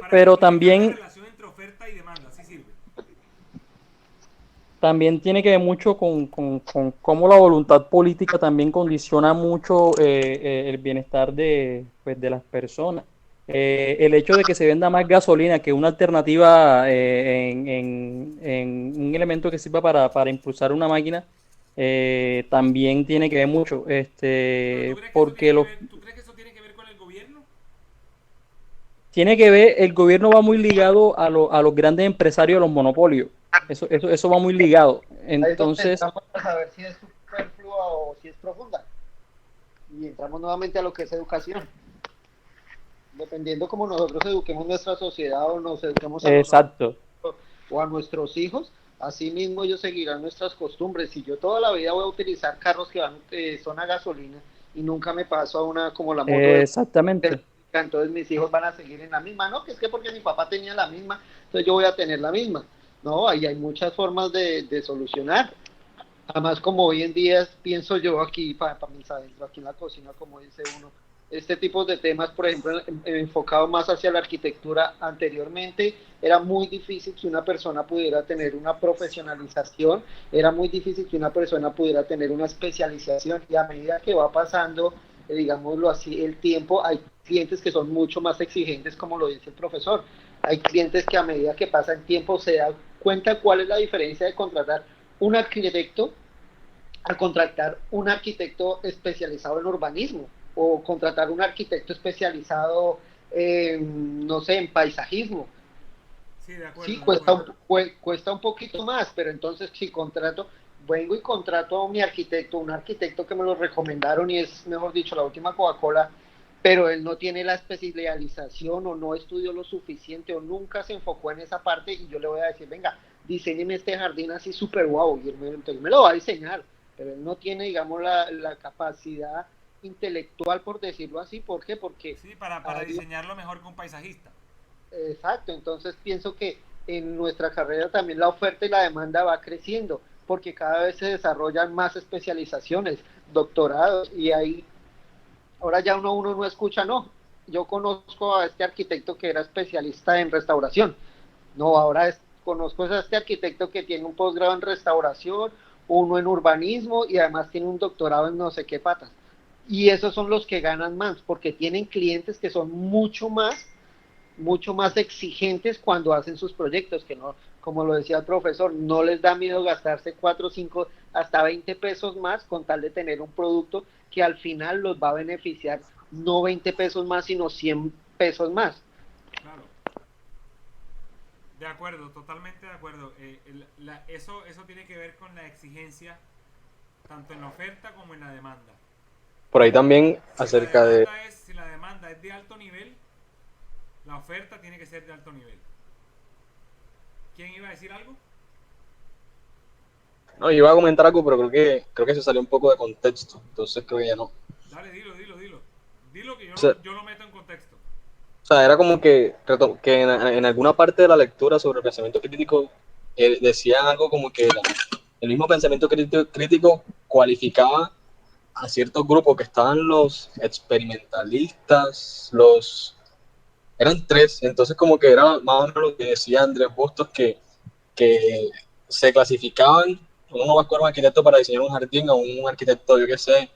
pero para también. la relación entre oferta y demanda, sí sirve. También tiene que ver mucho con cómo la voluntad política también condiciona mucho el bienestar de las personas. El hecho de que se venda más gasolina que una alternativa en un elemento que sirva para impulsar una máquina, también tiene que ver mucho. ¿Tú crees que eso tiene que ver con el gobierno? Tiene que ver, el gobierno va muy ligado a los grandes empresarios, a los monopolios. Eso va muy ligado. Entonces, vamos a saber si es superflua o si es profunda. Y entramos nuevamente a lo que es educación. Dependiendo cómo nosotros eduquemos nuestra sociedad o nos eduquemos a exacto. O a nuestros hijos, así mismo ellos seguirán nuestras costumbres. Si yo toda la vida voy a utilizar carros que son a gasolina y nunca me paso a una como la moto, exactamente. Entonces mis hijos van a seguir en la misma, no, que es que porque mi papá tenía la misma, entonces yo voy a tener la misma. No, ahí hay muchas formas de solucionar. Además, como hoy en día pienso yo aquí, para mis adentro, aquí en la cocina, como dice uno, este tipo de temas, por ejemplo, enfocado más hacia la arquitectura, anteriormente era muy difícil que una persona pudiera tener una profesionalización, era muy difícil que una persona pudiera tener una especialización, y a medida que va pasando, digámoslo así, el tiempo, hay clientes que son mucho más exigentes, como lo dice el profesor. Hay clientes que a medida que pasa el tiempo se dan cuenta cuál es la diferencia de contratar un arquitecto a contratar un arquitecto especializado en urbanismo o contratar un arquitecto especializado no sé, en paisajismo. Sí, de acuerdo. Sí, cuesta un poquito más, pero entonces si vengo y contrato a mi arquitecto, un arquitecto que me lo recomendaron y es, mejor dicho, la última Coca-Cola, pero él no tiene la especialización o no estudió lo suficiente o nunca se enfocó en esa parte, y yo le voy a decir, venga, diseñeme este jardín así súper guau, y él me lo va a diseñar, pero él no tiene, digamos, la capacidad intelectual, por decirlo así. ¿Por qué? Porque sí, para diseñarlo mejor que un paisajista. Exacto, entonces pienso que en nuestra carrera también la oferta y la demanda va creciendo, porque cada vez se desarrollan más especializaciones, doctorados, y ahí ahora ya uno no escucha, no, yo conozco a este arquitecto que era especialista en restauración, no, ahora conozco a este arquitecto que tiene un posgrado en restauración, uno en urbanismo y además tiene un doctorado en no sé qué patas, y esos son los que ganan más, porque tienen clientes que son mucho más exigentes cuando hacen sus proyectos, que no, como lo decía el profesor, no les da miedo gastarse 4, 5, hasta 20 pesos más con tal de tener un producto que al final los va a beneficiar no 20 pesos más, sino 100 pesos más. Claro. De acuerdo, totalmente de acuerdo. Eso tiene que ver con la exigencia, tanto en la oferta como en la demanda. Por ahí también acerca de... Si la demanda es de alto nivel, la oferta tiene que ser de alto nivel. ¿Quién iba a decir algo? No, yo iba a comentar algo, pero creo que se salió un poco de contexto, entonces creo que ya no. Dale, dilo. Dilo que O sea, yo lo meto en contexto. O sea, era como que en alguna parte de la lectura sobre el pensamiento crítico decían algo como que el mismo pensamiento crítico cualificaba a ciertos grupos que estaban los experimentalistas, eran tres, entonces como que era más o menos lo que decía Andrés Bustos, que se clasificaban, uno va a escoger un arquitecto para diseñar un jardín o un arquitecto, yo qué sé,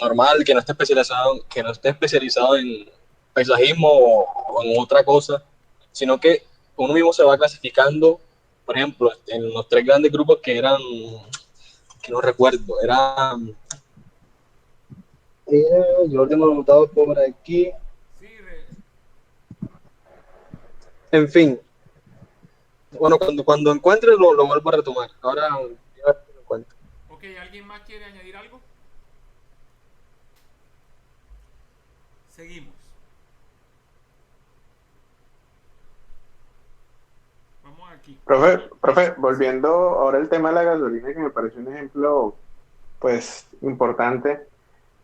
normal, que no esté especializado en paisajismo o en otra cosa, sino que uno mismo se va clasificando, por ejemplo, en los tres grandes grupos que eran, que no recuerdo, yo lo tengo anotado por aquí. Sí, en fin, bueno, cuando encuentre lo vuelvo a retomar. Ahora ya lo encuentro. Ok, ¿alguien más quiere añadir algo? Seguimos. Vamos aquí. Profe, volviendo ahora al tema de la gasolina, que me parece un ejemplo, pues, importante.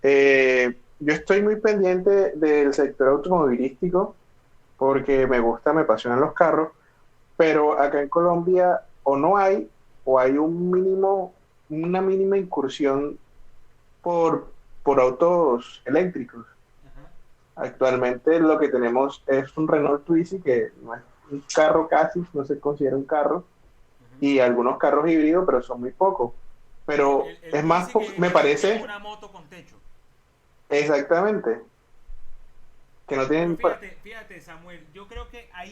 Yo estoy muy pendiente del sector automovilístico porque me apasionan los carros, pero acá en Colombia o hay una mínima incursión por autos eléctricos. Actualmente lo que tenemos es un Renault Twizy, que no es un carro casi, no se considera un carro, y algunos carros híbridos, pero son muy pocos. Pero es más, me parece... Una moto con techo. Exactamente. Que no tienen... Fíjate, Samuel, yo creo que ahí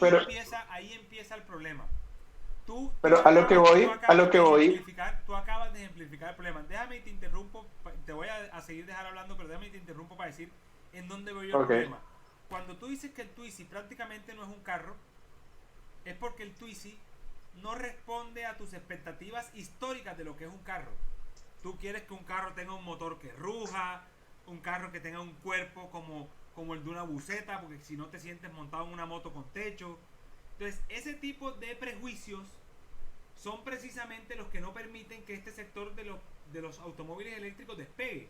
empieza el problema. Pero a lo que voy... Tú acabas de ejemplificar el problema. Déjame y te interrumpo, te voy a seguir dejar hablando, pero déjame y te interrumpo para decir en dónde veo yo el problema. Cuando tú dices que el Twizy prácticamente no es un carro, es porque el Twizy no responde a tus expectativas históricas de lo que es un carro. Tú quieres que un carro tenga un motor que ruja, un carro que tenga un cuerpo como el de una buseta, porque si no te sientes montado en una moto con techo. Entonces, ese tipo de prejuicios son precisamente los que no permiten que este sector de los automóviles eléctricos despegue.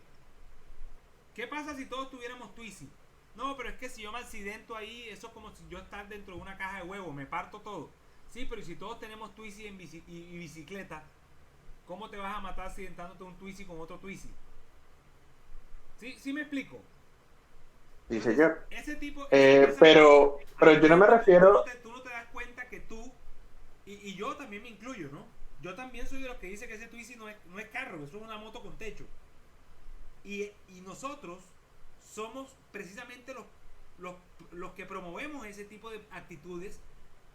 ¿Qué pasa si todos tuviéramos Twizy? No, pero es que si yo me accidento ahí, eso es como si yo estar dentro de una caja de huevos, me parto todo. Sí, pero si todos tenemos Twizy y bicicleta, ¿cómo te vas a matar accidentándote un Twizy con otro Twizy? ¿Sí me explico? Sí, señor. Ese tipo... pero yo no me refiero... Tú no te das cuenta que tú, y yo también me incluyo, ¿no? Yo también soy de los que dice que ese Twizy no es carro, eso es una moto con techo. Y nosotros somos precisamente los que promovemos ese tipo de actitudes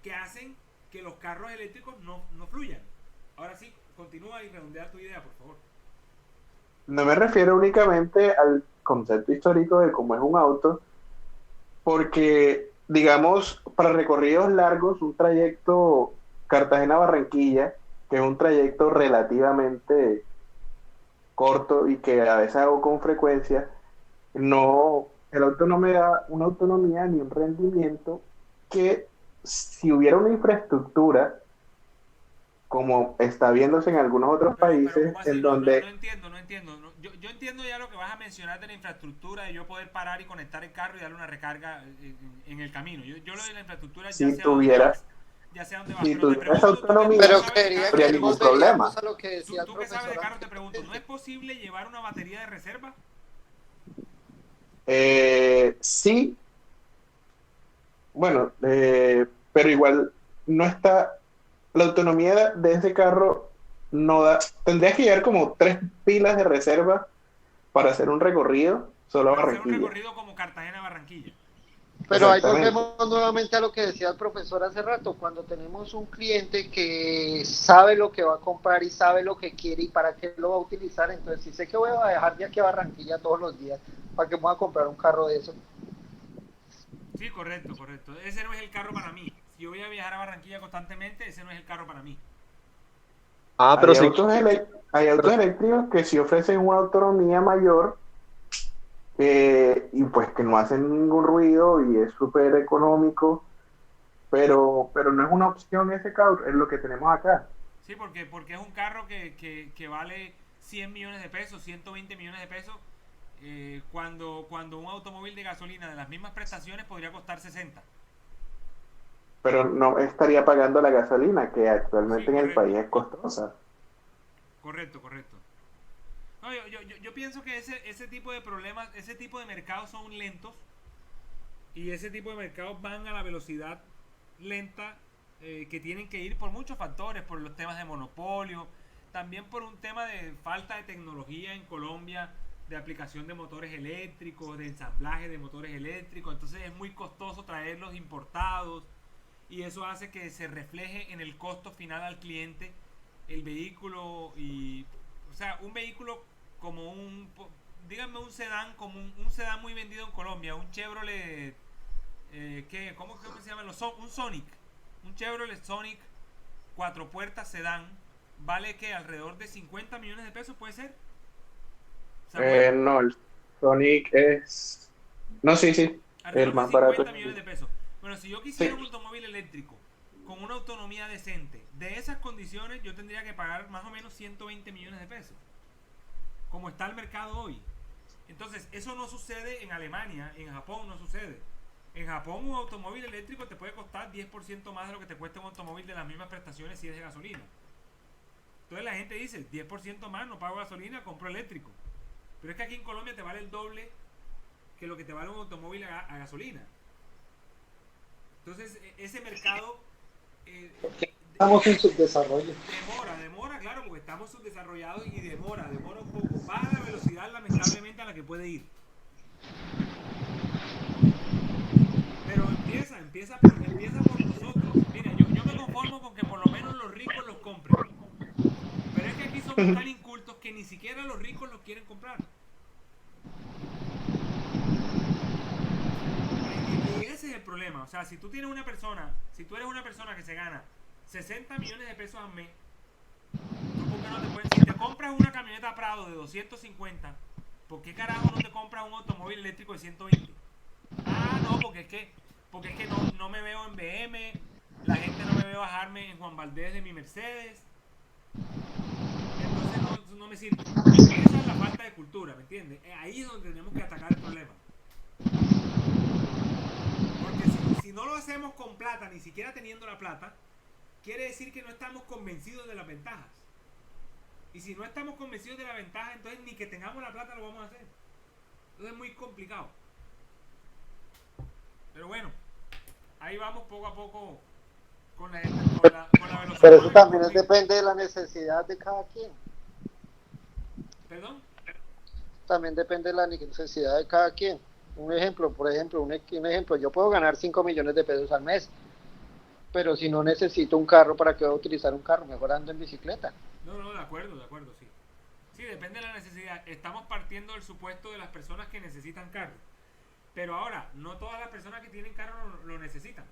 que hacen que los carros eléctricos no fluyan. Ahora sí, continúa y redondea tu idea, por favor. No me refiero únicamente al concepto histórico de cómo es un auto, porque, digamos, para recorridos largos, un trayecto Cartagena-Barranquilla, que es un trayecto relativamente corto y que a veces hago con frecuencia, el auto no me da una autonomía ni un rendimiento que si hubiera una infraestructura como está viéndose en algunos otros países en donde... No entiendo. Yo entiendo ya lo que vas a mencionar de la infraestructura, de yo poder parar y conectar el carro y darle una recarga en el camino. Yo lo de la infraestructura si tuviera esa autonomía, pero no habría ningún problema. A lo que decía ¿Tú que sabes de carro te pregunto, ¿no es posible llevar una batería de reserva? Sí. Bueno, pero igual no está... La autonomía de ese carro no da... Tendrías que llevar como 3 pilas de reserva para hacer un recorrido solo a Barranquilla. Hacer un recorrido como Cartagena-Barranquilla. Pero ahí Exactamente. volvemos nuevamente a lo que decía el profesor hace rato, cuando tenemos un cliente que sabe lo que va a comprar y sabe lo que quiere y para qué lo va a utilizar, entonces si sé que voy a viajar de aquí a Barranquilla todos los días, ¿para qué me voy a comprar un carro de eso? Sí, correcto, correcto. Ese no es el carro para mí. Si yo voy a viajar a Barranquilla constantemente, ese no es el carro para mí. Ah, pero Hay sí. hay autos eléctricos que sí ofrecen una autonomía mayor y pues que no hacen ningún ruido y es súper económico, pero no es una opción ese carro, es lo que tenemos acá. Sí, porque es un carro que vale 100 millones de pesos, 120 millones de pesos, cuando un automóvil de gasolina de las mismas prestaciones podría costar 60. Pero no estaría pagando la gasolina, que actualmente Sí, en el correcto. país es costosa. Correcto, correcto. No, yo pienso que ese tipo de problemas, ese tipo de mercados son lentos y ese tipo de mercados van a la velocidad lenta que tienen que ir por muchos factores, por los temas de monopolio, también por un tema de falta de tecnología en Colombia, de aplicación de motores eléctricos, de ensamblaje de motores eléctricos, entonces es muy costoso traerlos importados y eso hace que se refleje en el costo final al cliente el vehículo y, o sea, un vehículo como díganme un sedán, como un sedán muy vendido en Colombia, un Chevrolet, ¿cómo se llama? Un Sonic, un Chevrolet Sonic 4 puertas sedán, vale que alrededor de 50 millones de pesos, ¿puede ser? Samuel, No, el Sonic es... No, sí, el alrededor de más barato 50 millones de pesos. Bueno, si yo quisiera Sí. un automóvil eléctrico con una autonomía decente, de esas condiciones yo tendría que pagar más o menos 120 millones de pesos, como está el mercado hoy. Entonces, eso no sucede en Alemania, en Japón no sucede. En Japón un automóvil eléctrico te puede costar 10% más de lo que te cuesta un automóvil de las mismas prestaciones si es de gasolina. Entonces la gente dice, 10% más, no pago gasolina, compro eléctrico. Pero es que aquí en Colombia te vale el doble que lo que te vale un automóvil a gasolina. Entonces, ese mercado Estamos en subdesarrollo. demora, claro, porque estamos subdesarrollados y demora un poco. Baja la velocidad, lamentablemente, a la que puede ir. Pero empieza por nosotros. Mira, yo me conformo con que por lo menos los ricos los compren. Pero es que aquí somos tan incultos que ni siquiera los ricos los quieren comprar. Y ese es el problema. O sea, si tú eres una persona que se gana 60 millones de pesos al mes, ¿tú por qué no te puedes? Si te compras una camioneta Prado de 250, ¿por qué carajo no te compras un automóvil eléctrico de 120? Ah, no, porque es que no me veo en BM, la gente no me ve bajarme en Juan Valdez de mi Mercedes. Entonces no me sirve. Esa es la falta de cultura, ¿me entiendes? Ahí es donde tenemos que atacar el problema. Porque si no lo hacemos con plata, ni siquiera teniendo la plata, quiere decir que no estamos convencidos de las ventajas. Y si no estamos convencidos de la ventaja, entonces ni que tengamos la plata lo vamos a hacer. Entonces es muy complicado. Pero bueno, ahí vamos poco a poco con la velocidad. Pero eso también depende de la necesidad de cada quien. ¿Perdón? También depende de la necesidad de cada quien. Un ejemplo, yo puedo ganar 5 millones de pesos al mes, pero si no necesito un carro, ¿para qué voy a utilizar un carro? Mejor ando en bicicleta. No, de acuerdo, sí. Sí, depende de la necesidad. Estamos partiendo del supuesto de las personas que necesitan carro. Pero ahora, no todas las personas que tienen carro lo necesitan.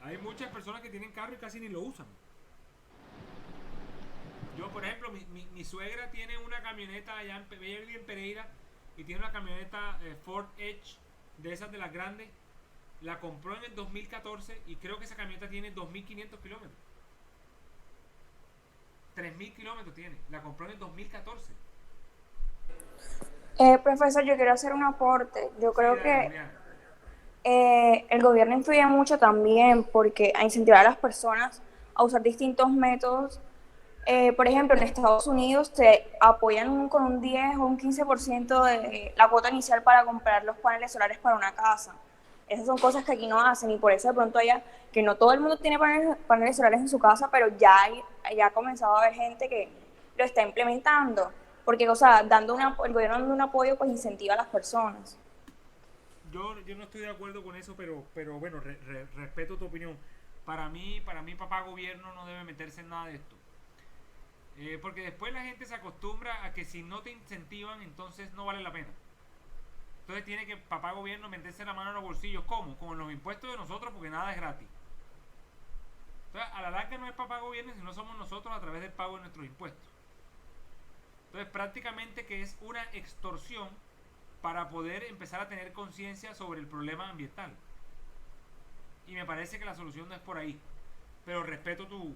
Hay muchas personas que tienen carro y casi ni lo usan. Yo, por ejemplo, mi suegra tiene una camioneta allá en Pereira y tiene una camioneta Ford Edge, de esas de las grandes. La compró en el 2014 y creo que esa camioneta tiene 2.500 kilómetros. 3.000 kilómetros tiene. La compró en el 2014. Profesor, yo quiero hacer un aporte. Yo creo que el gobierno influye mucho también porque a incentivar a las personas a usar distintos métodos. Por ejemplo, en Estados Unidos te apoyan con un 10 o un 15% de la cuota inicial para comprar los paneles solares para una casa. Esas son cosas que aquí no hacen y por eso de pronto allá, que no todo el mundo tiene paneles solares en su casa, pero ya ha comenzado a haber gente que lo está implementando. porque, o sea, el gobierno dando un apoyo, pues incentiva a las personas. Yo no estoy de acuerdo con eso, pero bueno, respeto tu opinión. Para mí, papá gobierno no debe meterse en nada de esto. Porque después la gente se acostumbra a que si no te incentivan, entonces no vale la pena. Entonces tiene que papá gobierno meterse la mano en los bolsillos. ¿Cómo? Con los impuestos de nosotros, porque nada es gratis. Entonces, a la larga no es papá gobierno, sino somos nosotros a través del pago de nuestros impuestos. Entonces, prácticamente que es una extorsión para poder empezar a tener conciencia sobre el problema ambiental. Y me parece que la solución no es por ahí. Pero respeto tu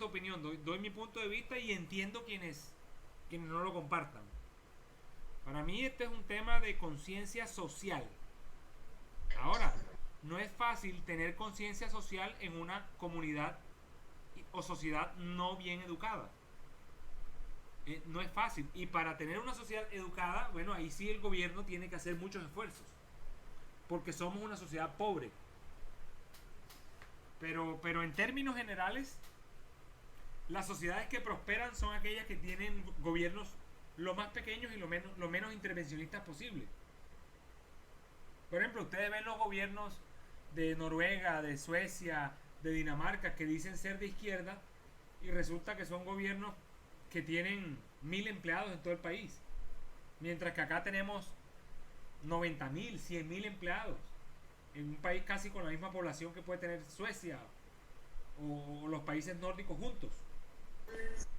opinión, doy mi punto de vista y entiendo quienes no lo compartan. Para mí este es un tema de conciencia social. Ahora, no es fácil tener conciencia social en una comunidad o sociedad no bien educada. No es fácil. Y para tener una sociedad educada, bueno, ahí sí el gobierno tiene que hacer muchos esfuerzos. Porque somos una sociedad pobre. Pero en términos generales, las sociedades que prosperan son aquellas que tienen gobiernos lo más pequeños y lo menos intervencionistas posible. Por ejemplo, ustedes ven los gobiernos de Noruega, de Suecia, de Dinamarca, que dicen ser de izquierda, y resulta que son gobiernos que tienen 1000 empleados en todo el país, mientras que acá tenemos 90.000, 100.000 empleados en un país casi con la misma población que puede tener Suecia o los países nórdicos juntos.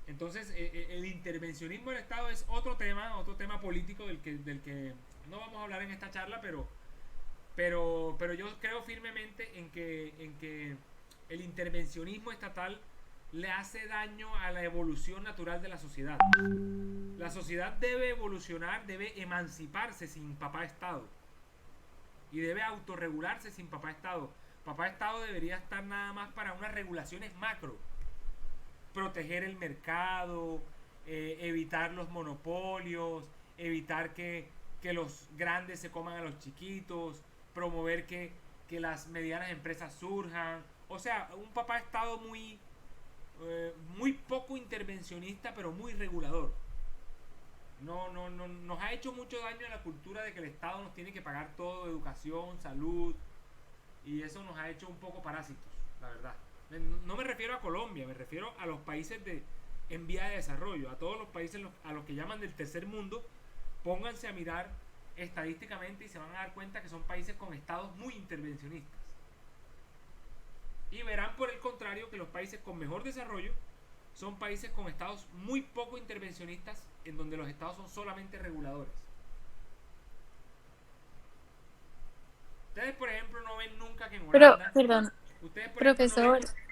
Entonces el intervencionismo del Estado es otro tema político del que no vamos a hablar en esta charla, pero yo creo firmemente en que el intervencionismo estatal le hace daño a la evolución natural de la sociedad. La sociedad debe evolucionar, debe emanciparse sin papá Estado. Y debe autorregularse sin papá Estado. Papá Estado debería estar nada más para unas regulaciones macro. Proteger el mercado, evitar los monopolios, evitar que los grandes se coman a los chiquitos, promover que las medianas empresas surjan. O sea, un papá Estado muy poco intervencionista, pero muy regulador. Nos ha hecho mucho daño a la cultura de que el Estado nos tiene que pagar todo, educación, salud, y eso nos ha hecho un poco parásitos, la verdad. No me refiero a Colombia, me refiero a los países en vía de desarrollo, a todos los países a los que llaman del tercer mundo. Pónganse a mirar estadísticamente y se van a dar cuenta que son países con estados muy intervencionistas. Y verán por el contrario que los países con mejor desarrollo son países con estados muy poco intervencionistas, en donde los estados son solamente reguladores. Ustedes, por ejemplo, no ven nunca que en Holanda... Perdón, ustedes, por profesor... ejemplo,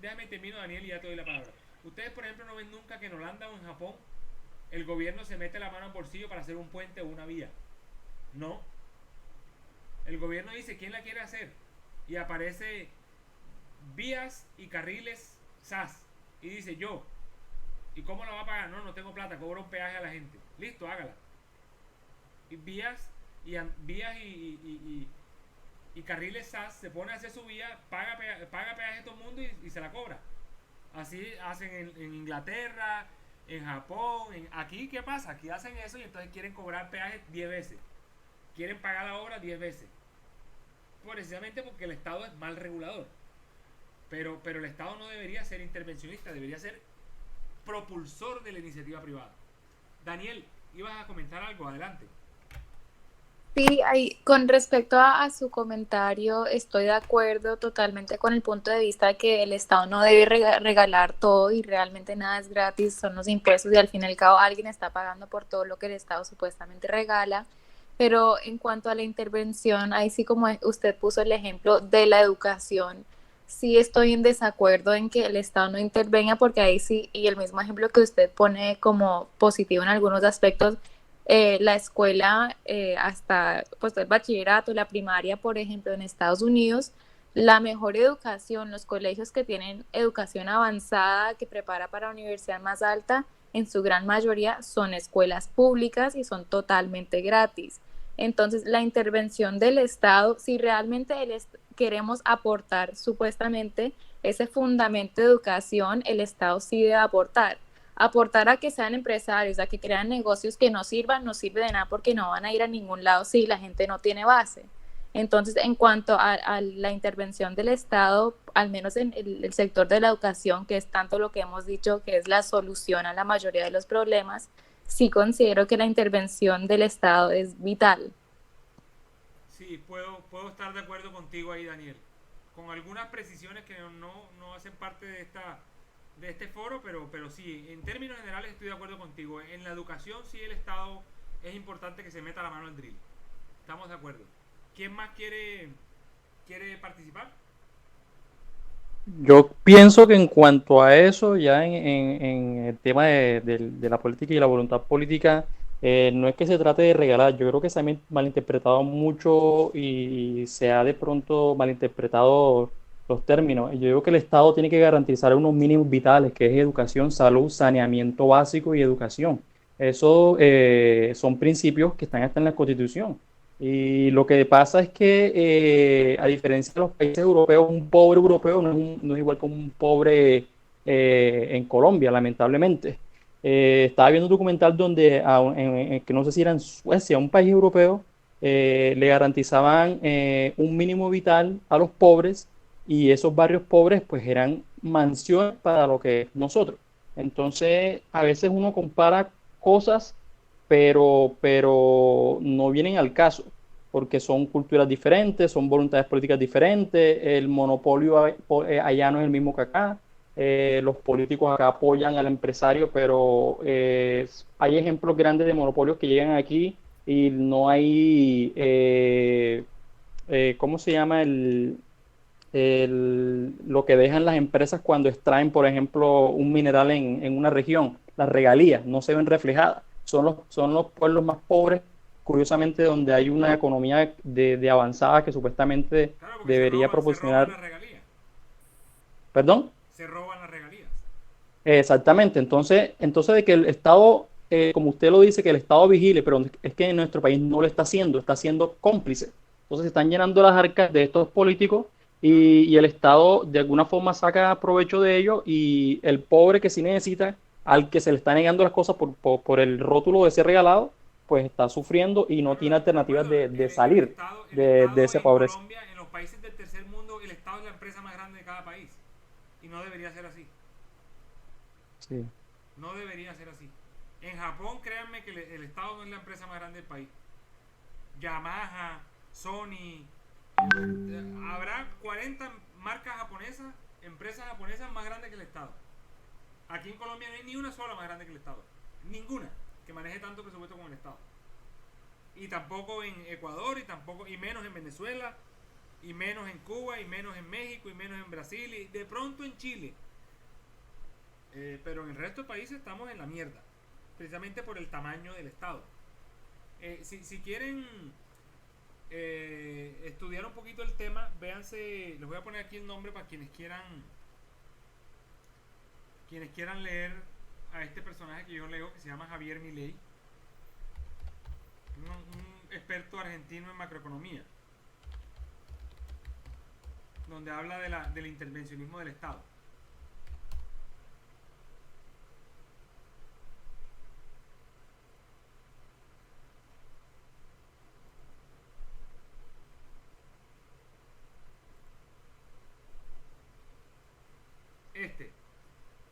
déjame termino, Daniel, y ya te doy la palabra. Ustedes, por ejemplo, no ven nunca que en Holanda o en Japón el gobierno se mete la mano al bolsillo para hacer un puente o una vía. No. El gobierno dice, ¿quién la quiere hacer? Y aparece vías y carriles SAS. Y dice, yo. ¿Y cómo la va a pagar? No tengo plata, cobro un peaje a la gente. Listo, hágala. Y vías y carriles SAS, se pone a hacer su vía, paga peaje a todo el mundo y se la cobra. Así hacen en Inglaterra, en Japón, aquí, ¿qué pasa? Aquí hacen eso y entonces quieren cobrar peaje 10 veces. Quieren pagar la obra 10 veces. Precisamente porque el Estado es mal regulador. Pero el Estado no debería ser intervencionista, debería ser propulsor de la iniciativa privada. Daniel, ibas a comentar algo, adelante. Sí, con respecto a su comentario, estoy de acuerdo totalmente con el punto de vista de que el Estado no debe regalar todo y realmente nada es gratis, son los impuestos y al fin y al cabo alguien está pagando por todo lo que el Estado supuestamente regala. Pero en cuanto a la intervención, ahí sí, como usted puso el ejemplo de la educación, sí estoy en desacuerdo en que el Estado no intervenga, porque ahí sí, y el mismo ejemplo que usted pone como positivo en algunos aspectos, la escuela hasta pues el bachillerato, la primaria, por ejemplo, en Estados Unidos, la mejor educación, los colegios que tienen educación avanzada, que prepara para la universidad más alta, en su gran mayoría son escuelas públicas y son totalmente gratis. Entonces, la intervención del Estado, si realmente queremos aportar supuestamente ese fundamento de educación, el Estado sí debe aportar. aportar a que sean empresarios, a que crean negocios que no sirvan, no sirve de nada porque no van a ir a ningún lado si la gente no tiene base. Entonces, en cuanto a la intervención del Estado, al menos en el sector de la educación, que es tanto lo que hemos dicho que es la solución a la mayoría de los problemas, sí considero que la intervención del Estado es vital. Sí, puedo estar de acuerdo contigo ahí, Daniel. Con algunas precisiones que no hacen parte de este foro, pero sí, en términos generales estoy de acuerdo contigo. En la educación sí el Estado es importante que se meta la mano al drill. Estamos de acuerdo. ¿Quién más quiere participar? Yo pienso que en cuanto a eso, ya en el tema de la política y la voluntad política, no es que se trate de regalar, yo creo que se ha malinterpretado mucho y se ha de pronto malinterpretado los términos. Yo digo que el Estado tiene que garantizar unos mínimos vitales, que es educación, salud, saneamiento básico y educación. Eso son principios que están hasta en la Constitución. Y lo que pasa es que, a diferencia de los países europeos, un pobre europeo no es igual que un pobre en Colombia, lamentablemente. Estaba viendo un documental donde, que no sé si era en Suecia, un país europeo, le garantizaban un mínimo vital a los pobres y esos barrios pobres pues eran mansiones para lo que es nosotros. Entonces, a veces uno compara cosas pero no vienen al caso, porque son culturas diferentes, son voluntades políticas diferentes, el monopolio allá no es el mismo que acá, los políticos acá apoyan al empresario, pero hay ejemplos grandes de monopolios que llegan aquí y no hay, ¿cómo se llama? Lo que dejan las empresas cuando extraen, por ejemplo, un mineral en una región, las regalías no se ven reflejadas. Son los pueblos más pobres, curiosamente, donde hay una economía de avanzada que supuestamente debería proporcionar. Se roban las regalías. ¿Perdón? Se roban las regalías. Exactamente. Entonces de que el Estado, como usted lo dice, que el Estado vigile, pero es que en nuestro país no lo está siendo cómplice. Entonces se están llenando las arcas de estos políticos y el Estado de alguna forma saca provecho de ello y el pobre que sí necesita, al que se le está negando las cosas por el rótulo de ser regalado, pues está sufriendo y no tiene alternativas de salir de esa pobreza. Colombia, en los países del tercer mundo, el Estado es la empresa más grande de cada país. Y no debería ser así. Sí. No debería ser así. En Japón, créanme que el Estado no es la empresa más grande del país. Yamaha, Sony, habrá 40 marcas japonesas, empresas japonesas más grandes que el Estado. Aquí en Colombia no hay ni una sola más grande que el Estado. Ninguna que maneje tanto presupuesto como el Estado. Y tampoco en Ecuador, y menos en Venezuela, y menos en Cuba, y menos en México, y menos en Brasil, y de pronto en Chile. Pero en el resto de países estamos en la mierda. Precisamente por el tamaño del Estado. Si quieren estudiar un poquito el tema, véanse, les voy a poner aquí el nombre para quienes quieran leer a este personaje que yo leo, que se llama Javier Milei, un experto argentino en macroeconomía, donde habla del intervencionismo del Estado.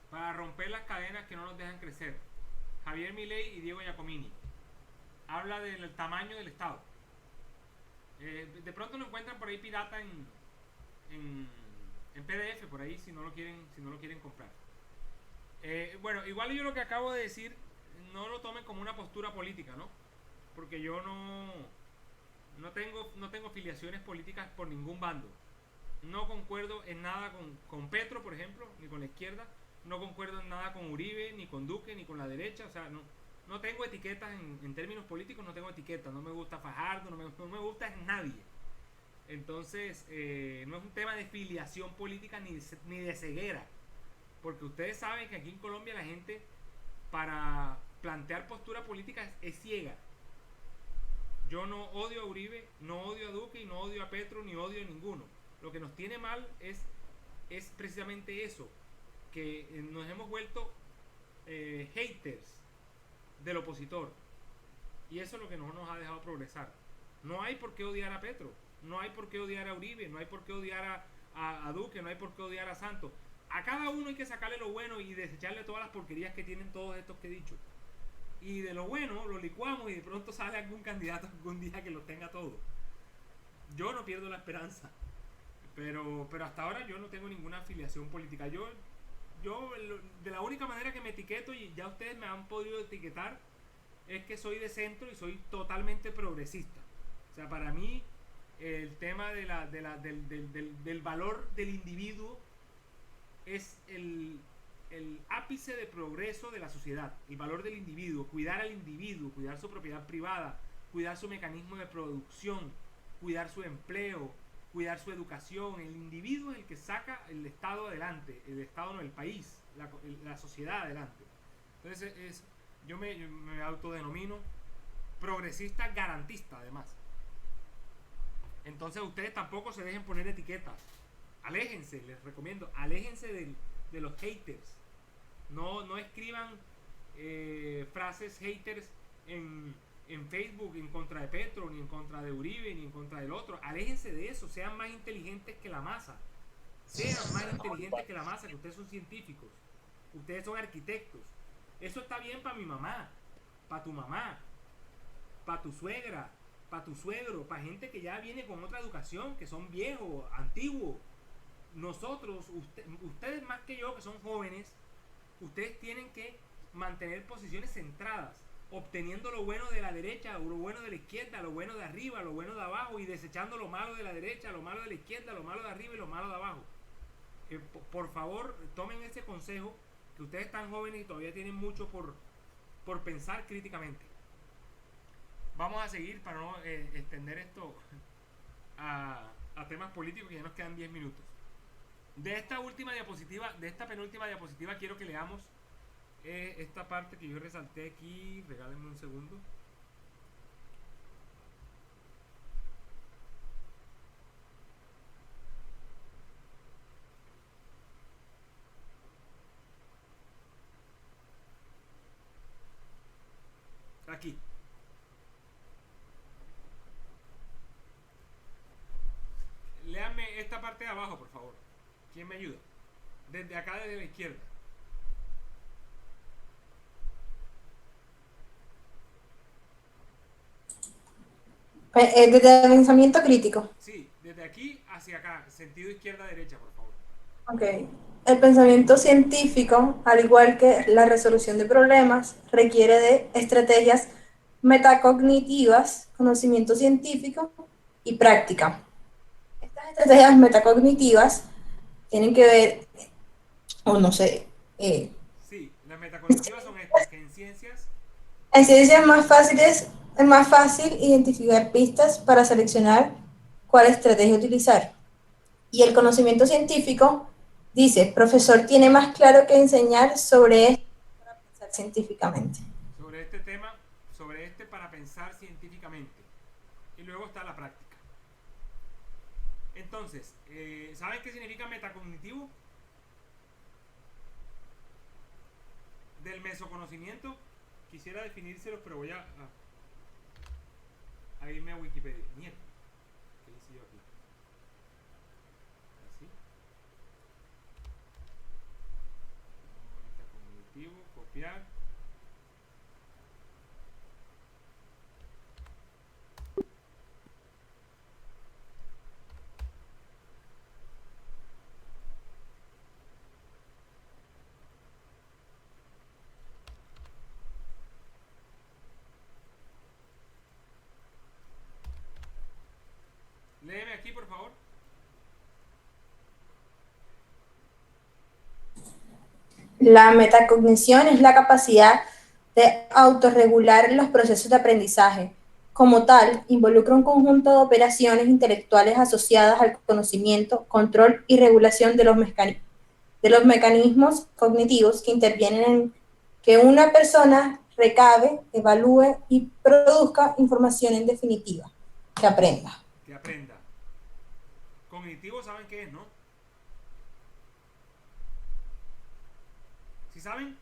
Para romper las cadenas que no nos dejan crecer. Javier Milei y Diego Giacomini. Habla del tamaño del Estado. De pronto lo encuentran por ahí pirata en PDF, por ahí, si no lo quieren comprar. Bueno, igual yo lo que acabo de decir, no lo tomen como una postura política, ¿no? Porque yo no tengo filiaciones políticas por ningún bando. No concuerdo en nada con Petro, por ejemplo, ni con la izquierda. No concuerdo en nada con Uribe, ni con Duque, ni con la derecha. O sea, no tengo etiquetas en términos políticos, no tengo etiquetas. No me gusta Fajardo, no me gusta nadie. Entonces, no es un tema de filiación política ni de ceguera. Porque ustedes saben que aquí en Colombia la gente, para plantear postura política, es ciega. Yo no odio a Uribe, no odio a Duque, y no odio a Petro, ni odio a ninguno. Lo que nos tiene mal es precisamente eso, que nos hemos vuelto haters del opositor. Y eso es lo que no nos ha dejado progresar. No hay por qué odiar a Petro, no hay por qué odiar a Uribe, no hay por qué odiar a Duque, no hay por qué odiar a Santos. A cada uno hay que sacarle lo bueno y desecharle todas las porquerías que tienen todos estos que he dicho. Y de lo bueno lo licuamos y de pronto sale algún candidato algún día que lo tenga todo. Yo no pierdo la esperanza, pero hasta ahora yo no tengo ninguna afiliación política. Yo de la única manera que me etiqueto, y ya ustedes me han podido etiquetar, es que soy de centro y soy totalmente progresista. O sea, para mí el tema del valor del individuo es el ápice de progreso de la sociedad. El valor del individuo, cuidar al individuo, cuidar su propiedad privada, cuidar su mecanismo de producción, cuidar su empleo, cuidar su educación. El individuo es el que saca el Estado adelante, el Estado no, el país, la sociedad adelante. Entonces yo me autodenomino progresista garantista, además. Entonces ustedes tampoco se dejen poner etiquetas. Aléjense, les recomiendo, aléjense de los haters. No escriban frases haters en Facebook en contra de Petro, ni en contra de Uribe, ni en contra del otro. Aléjense de eso, sean más inteligentes que la masa. Sean más inteligentes que la masa, que ustedes son científicos, ustedes son arquitectos. Eso está bien para mi mamá, para tu mamá, para tu suegra, para tu suegro, para gente que ya viene con otra educación, que son viejos, antiguos. Nosotros, ustedes más que yo, que son jóvenes, ustedes tienen que mantener posiciones centradas, obteniendo lo bueno de la derecha, lo bueno de la izquierda, lo bueno de arriba, lo bueno de abajo, y desechando lo malo de la derecha, lo malo de la izquierda, lo malo de arriba y lo malo de abajo. Por favor, tomen ese consejo, que ustedes están jóvenes y todavía tienen mucho por pensar críticamente. Vamos a seguir para no extender esto a temas políticos, que ya nos quedan 10 minutos. De esta última diapositiva, de esta penúltima diapositiva, quiero que leamos esta parte que yo resalté aquí. Regálenme un segundo. Aquí. Léanme esta parte de abajo, por favor. ¿Quién me ayuda? Desde acá, desde la izquierda. Desde el pensamiento crítico. Sí, desde aquí hacia acá, sentido izquierda-derecha, por favor. Ok. El pensamiento científico, al igual que la resolución de problemas, requiere de estrategias metacognitivas, conocimiento científico y práctica. Estas estrategias metacognitivas tienen que ver, o no sé, sí, las metacognitivas son estas, que en ciencias es más fácil identificar pistas para seleccionar cuál estrategia utilizar. Y el conocimiento científico dice, profesor tiene más claro que enseñar sobre esto para pensar científicamente. Sobre este tema, sobre este para pensar científicamente. Y luego está la práctica. Entonces, ¿saben qué significa metacognitivo? Del mesoconocimiento. Quisiera definírselos, pero voy a irme a Wikipedia. Mierda. ¿Qué hice yo aquí? Así. Metacognitivo, copiar. Léeme aquí, por favor. La metacognición es la capacidad de autorregular los procesos de aprendizaje. Como tal, involucra un conjunto de operaciones intelectuales asociadas al conocimiento, control y regulación de los mecanismos cognitivos que intervienen en que una persona recabe, evalúe y produzca información en definitiva, que aprenda. Que aprenda. Cognitivo, ¿saben qué es, no? ¿Sí saben?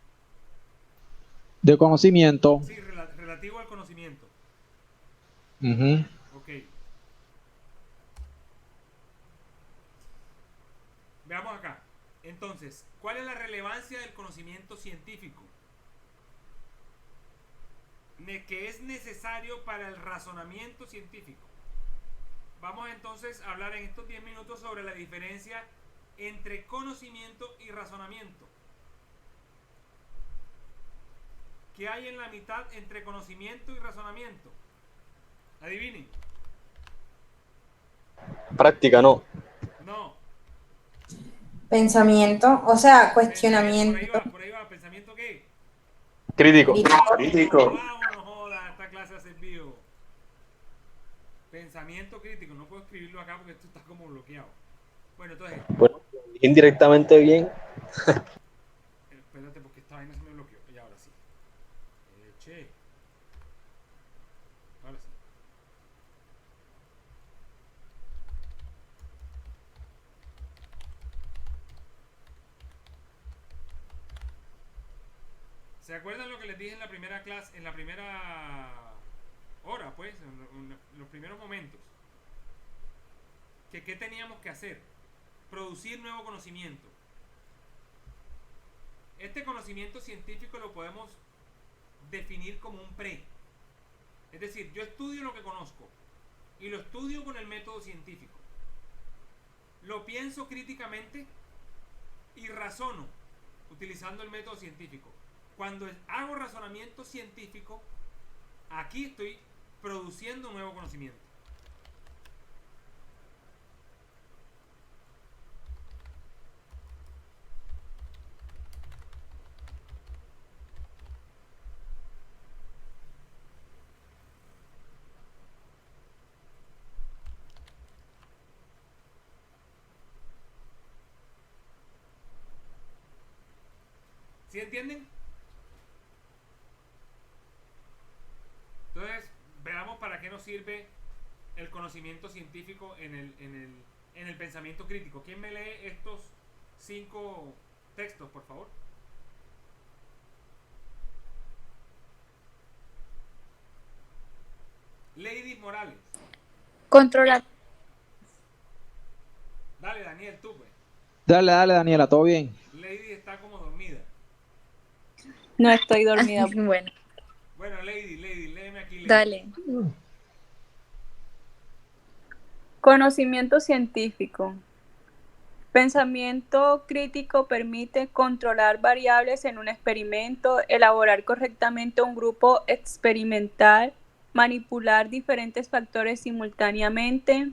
De conocimiento. Sí, relativo al conocimiento. Ujú. Ok. Veamos acá. Entonces, ¿cuál es la relevancia del conocimiento científico? Que es necesario para el razonamiento científico. Vamos entonces a hablar en estos 10 minutos sobre la diferencia entre conocimiento y razonamiento. ¿Qué hay en la mitad entre conocimiento y razonamiento? Adivinen. Práctica, no. No. Pensamiento, o sea, cuestionamiento. Por ahí va. ¿Pensamiento qué? Crítico. Crítico. No joda, esta clase ha servido. Pensamiento crítico. No puedo escribirlo acá porque esto está como bloqueado. Bueno, entonces. Bueno, indirectamente bien. Espérate porque esta vaina se me bloqueó. Y ahora sí. Che. Ahora sí. ¿Se acuerdan lo que les dije en la primera clase, en la primera hora, pues, en los primeros momentos? ¿Qué teníamos que hacer? Producir nuevo conocimiento. Este conocimiento científico lo podemos definir como un pre. Es decir, yo estudio lo que conozco y lo estudio con el método científico. Lo pienso críticamente y razono utilizando el método científico. Cuando hago razonamiento científico, aquí estoy produciendo un nuevo conocimiento. ¿Sí entienden? Entonces, veamos para qué nos sirve el conocimiento científico en el pensamiento crítico. ¿Quién me lee estos 5 textos, por favor? Lady Morales. Controlar. Dale, Daniel, tú, pues. Dale, Daniela, ¿todo bien? Lady está como dormida. No estoy dormida. Bueno. Bueno, Lady, léeme aquí. Lady. Dale. Conocimiento científico. Pensamiento crítico permite controlar variables en un experimento, elaborar correctamente un grupo experimental, manipular diferentes factores simultáneamente,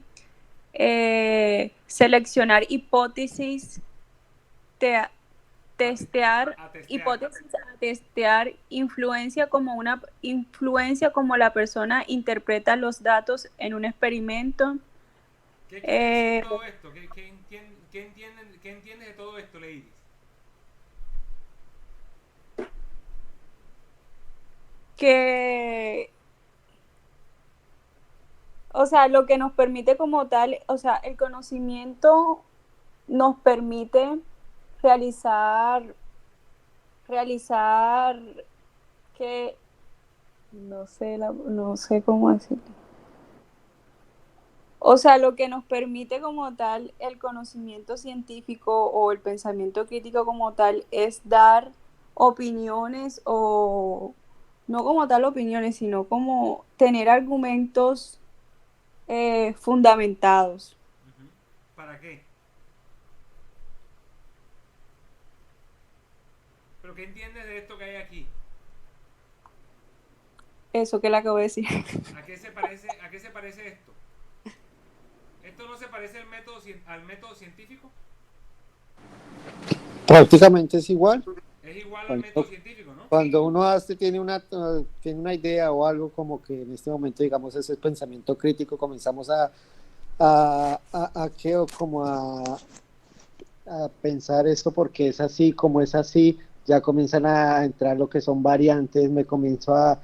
seleccionar hipótesis, testear hipótesis, testear influencia como la persona interpreta los datos en un experimento. ¿Qué quiere decir todo esto? ¿Qué entiendes de todo esto, ladies? Que, o sea, lo que nos permite como tal, o sea, el conocimiento nos permite realizar que, no sé cómo decirlo. O sea, lo que nos permite como tal el conocimiento científico o el pensamiento crítico como tal es dar opiniones o no como tal opiniones, sino como tener argumentos fundamentados. ¿Para qué? ¿Pero qué entiendes de esto que hay aquí? Eso que le acabo de decir. ¿A qué se parece esto? ¿Esto no se parece al método científico? Prácticamente es igual. Es igual al método científico, ¿no? Cuando uno tiene una idea o algo como que en este momento, digamos, ese pensamiento crítico, comenzamos a pensar esto porque es así, como es así, ya comienzan a entrar lo que son variantes, me comienzo a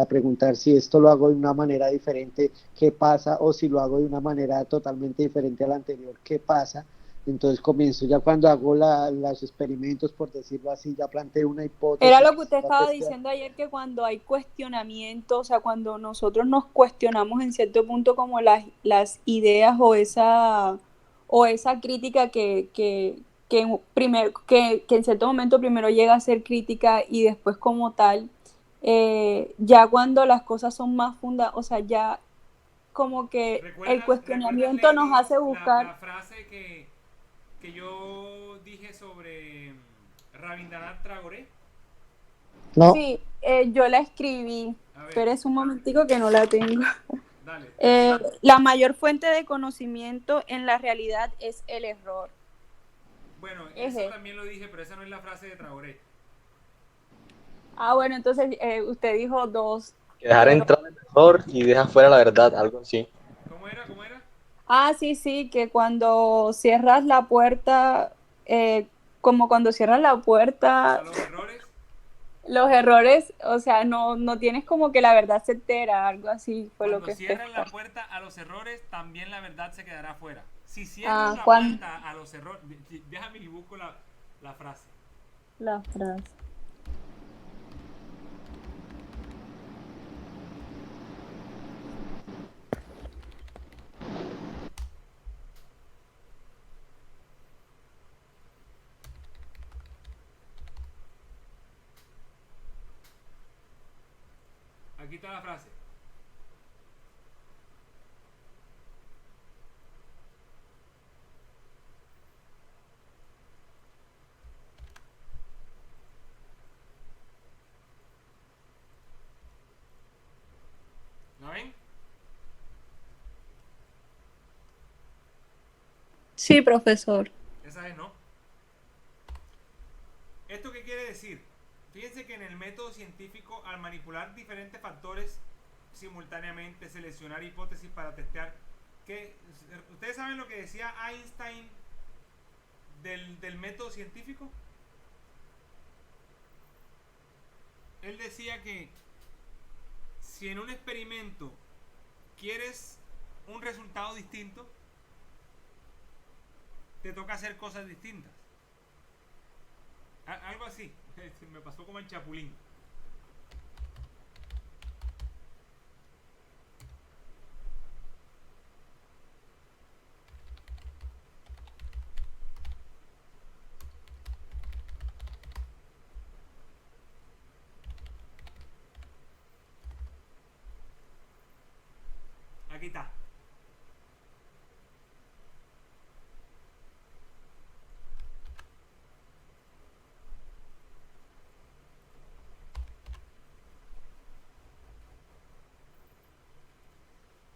preguntar si esto lo hago de una manera diferente, ¿qué pasa? O si lo hago de una manera totalmente diferente a la anterior, ¿qué pasa? Entonces comienzo ya cuando hago los experimentos, por decirlo así, ya planteo una hipótesis. Era lo que usted a estaba testear. diciendo ayer, que cuando hay cuestionamiento, o sea, cuando nosotros nos cuestionamos en cierto punto como las ideas o esa crítica que en cierto momento primero llega a ser crítica y después como tal, ya cuando las cosas son más fundadas, o sea, ya como que el cuestionamiento ¿Recuerdas, nos Lady, hace buscar... la frase que yo dije sobre Rabindranath Tagore? No, Sí, yo la escribí, A ver. pero es un momentico que no la tengo. Dale. La mayor fuente de conocimiento en la realidad es el error. Bueno, Ese. eso también lo dije, pero esa no es la frase de Traoré. Ah, bueno, entonces usted dijo dos. Que dejar entrar el error y deja fuera la verdad, algo así. ¿Cómo era? ¿Cómo era? Ah, sí, sí, que cuando cierras la puerta, como cuando cierras la puerta, ¿A los errores? los errores, o sea, no tienes como que la verdad certera, algo así fue lo Cuando que cierras usted... la puerta a los errores, también la verdad se quedará afuera. Si cierras la ¿cuándo? puerta a los errores... Déjame y busco la frase. La frase. Aquí está la frase. ¿La ven? Sí, profesor. Esa es, ¿no? ¿Esto qué quiere decir? Fíjense que en el método científico, al manipular diferentes factores simultáneamente, seleccionar hipótesis para testear, que ¿ustedes saben lo que decía Einstein del método científico? Él decía que si en un experimento quieres un resultado distinto, te toca hacer cosas distintas. Algo así. Me pasó como el Chapulín. Aquí está.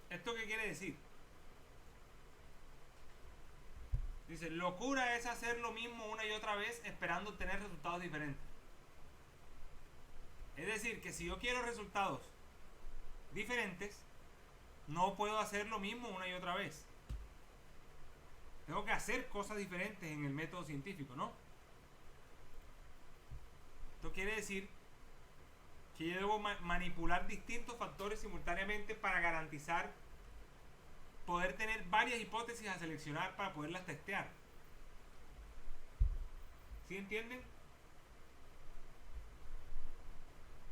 ¿Esto qué quiere decir? Dice, locura es hacer lo mismo una y otra vez esperando obtener resultados diferentes. Es decir, que si yo quiero resultados diferentes, no puedo hacer lo mismo una y otra vez. Tengo que hacer cosas diferentes en el método científico, ¿no? Esto quiere decir que yo debo manipular distintos factores simultáneamente para garantizar poder tener varias hipótesis a seleccionar para poderlas testear. ¿Sí entienden?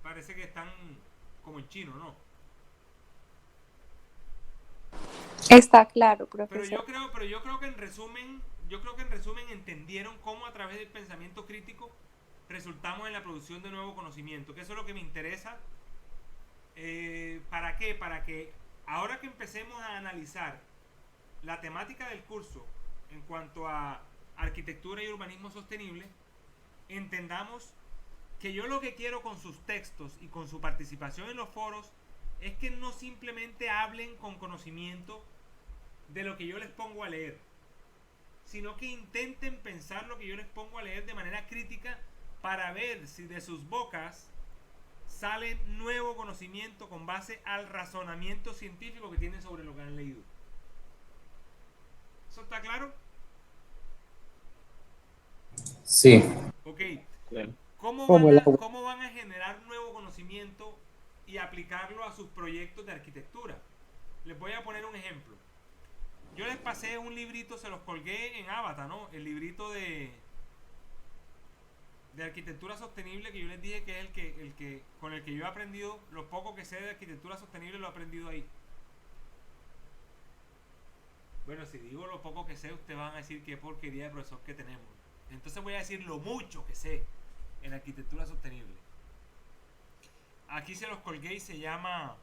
Parece que están como en chino, ¿no? Está claro, profesor. Pero yo creo que en resumen entendieron cómo a través del pensamiento crítico resultamos en la producción de nuevo conocimiento, que eso es lo que me interesa. ¿Para qué? Para que ahora que empecemos a analizar la temática del curso en cuanto a arquitectura y urbanismo sostenible, entendamos que yo lo que quiero con sus textos y con su participación en los foros es que no simplemente hablen con conocimiento de lo que yo les pongo a leer, sino que intenten pensar lo que yo les pongo a leer de manera crítica para ver si de sus bocas sale nuevo conocimiento con base al razonamiento científico que tienen sobre lo que han leído. ¿Eso está claro? Sí. Ok. Bien. ¿Cómo van a generar nuevo conocimiento y aplicarlo a sus proyectos de arquitectura? Les voy a poner un ejemplo. Yo les pasé un librito, se los colgué en Avatar, ¿no? El librito de arquitectura sostenible, que yo les dije que es el que con el que yo he aprendido, lo poco que sé de arquitectura sostenible lo he aprendido ahí. Bueno, si digo lo poco que sé, ustedes van a decir qué porquería de profesor que tenemos. Entonces voy a decir lo mucho que sé en arquitectura sostenible. Aquí se los colgué y se llama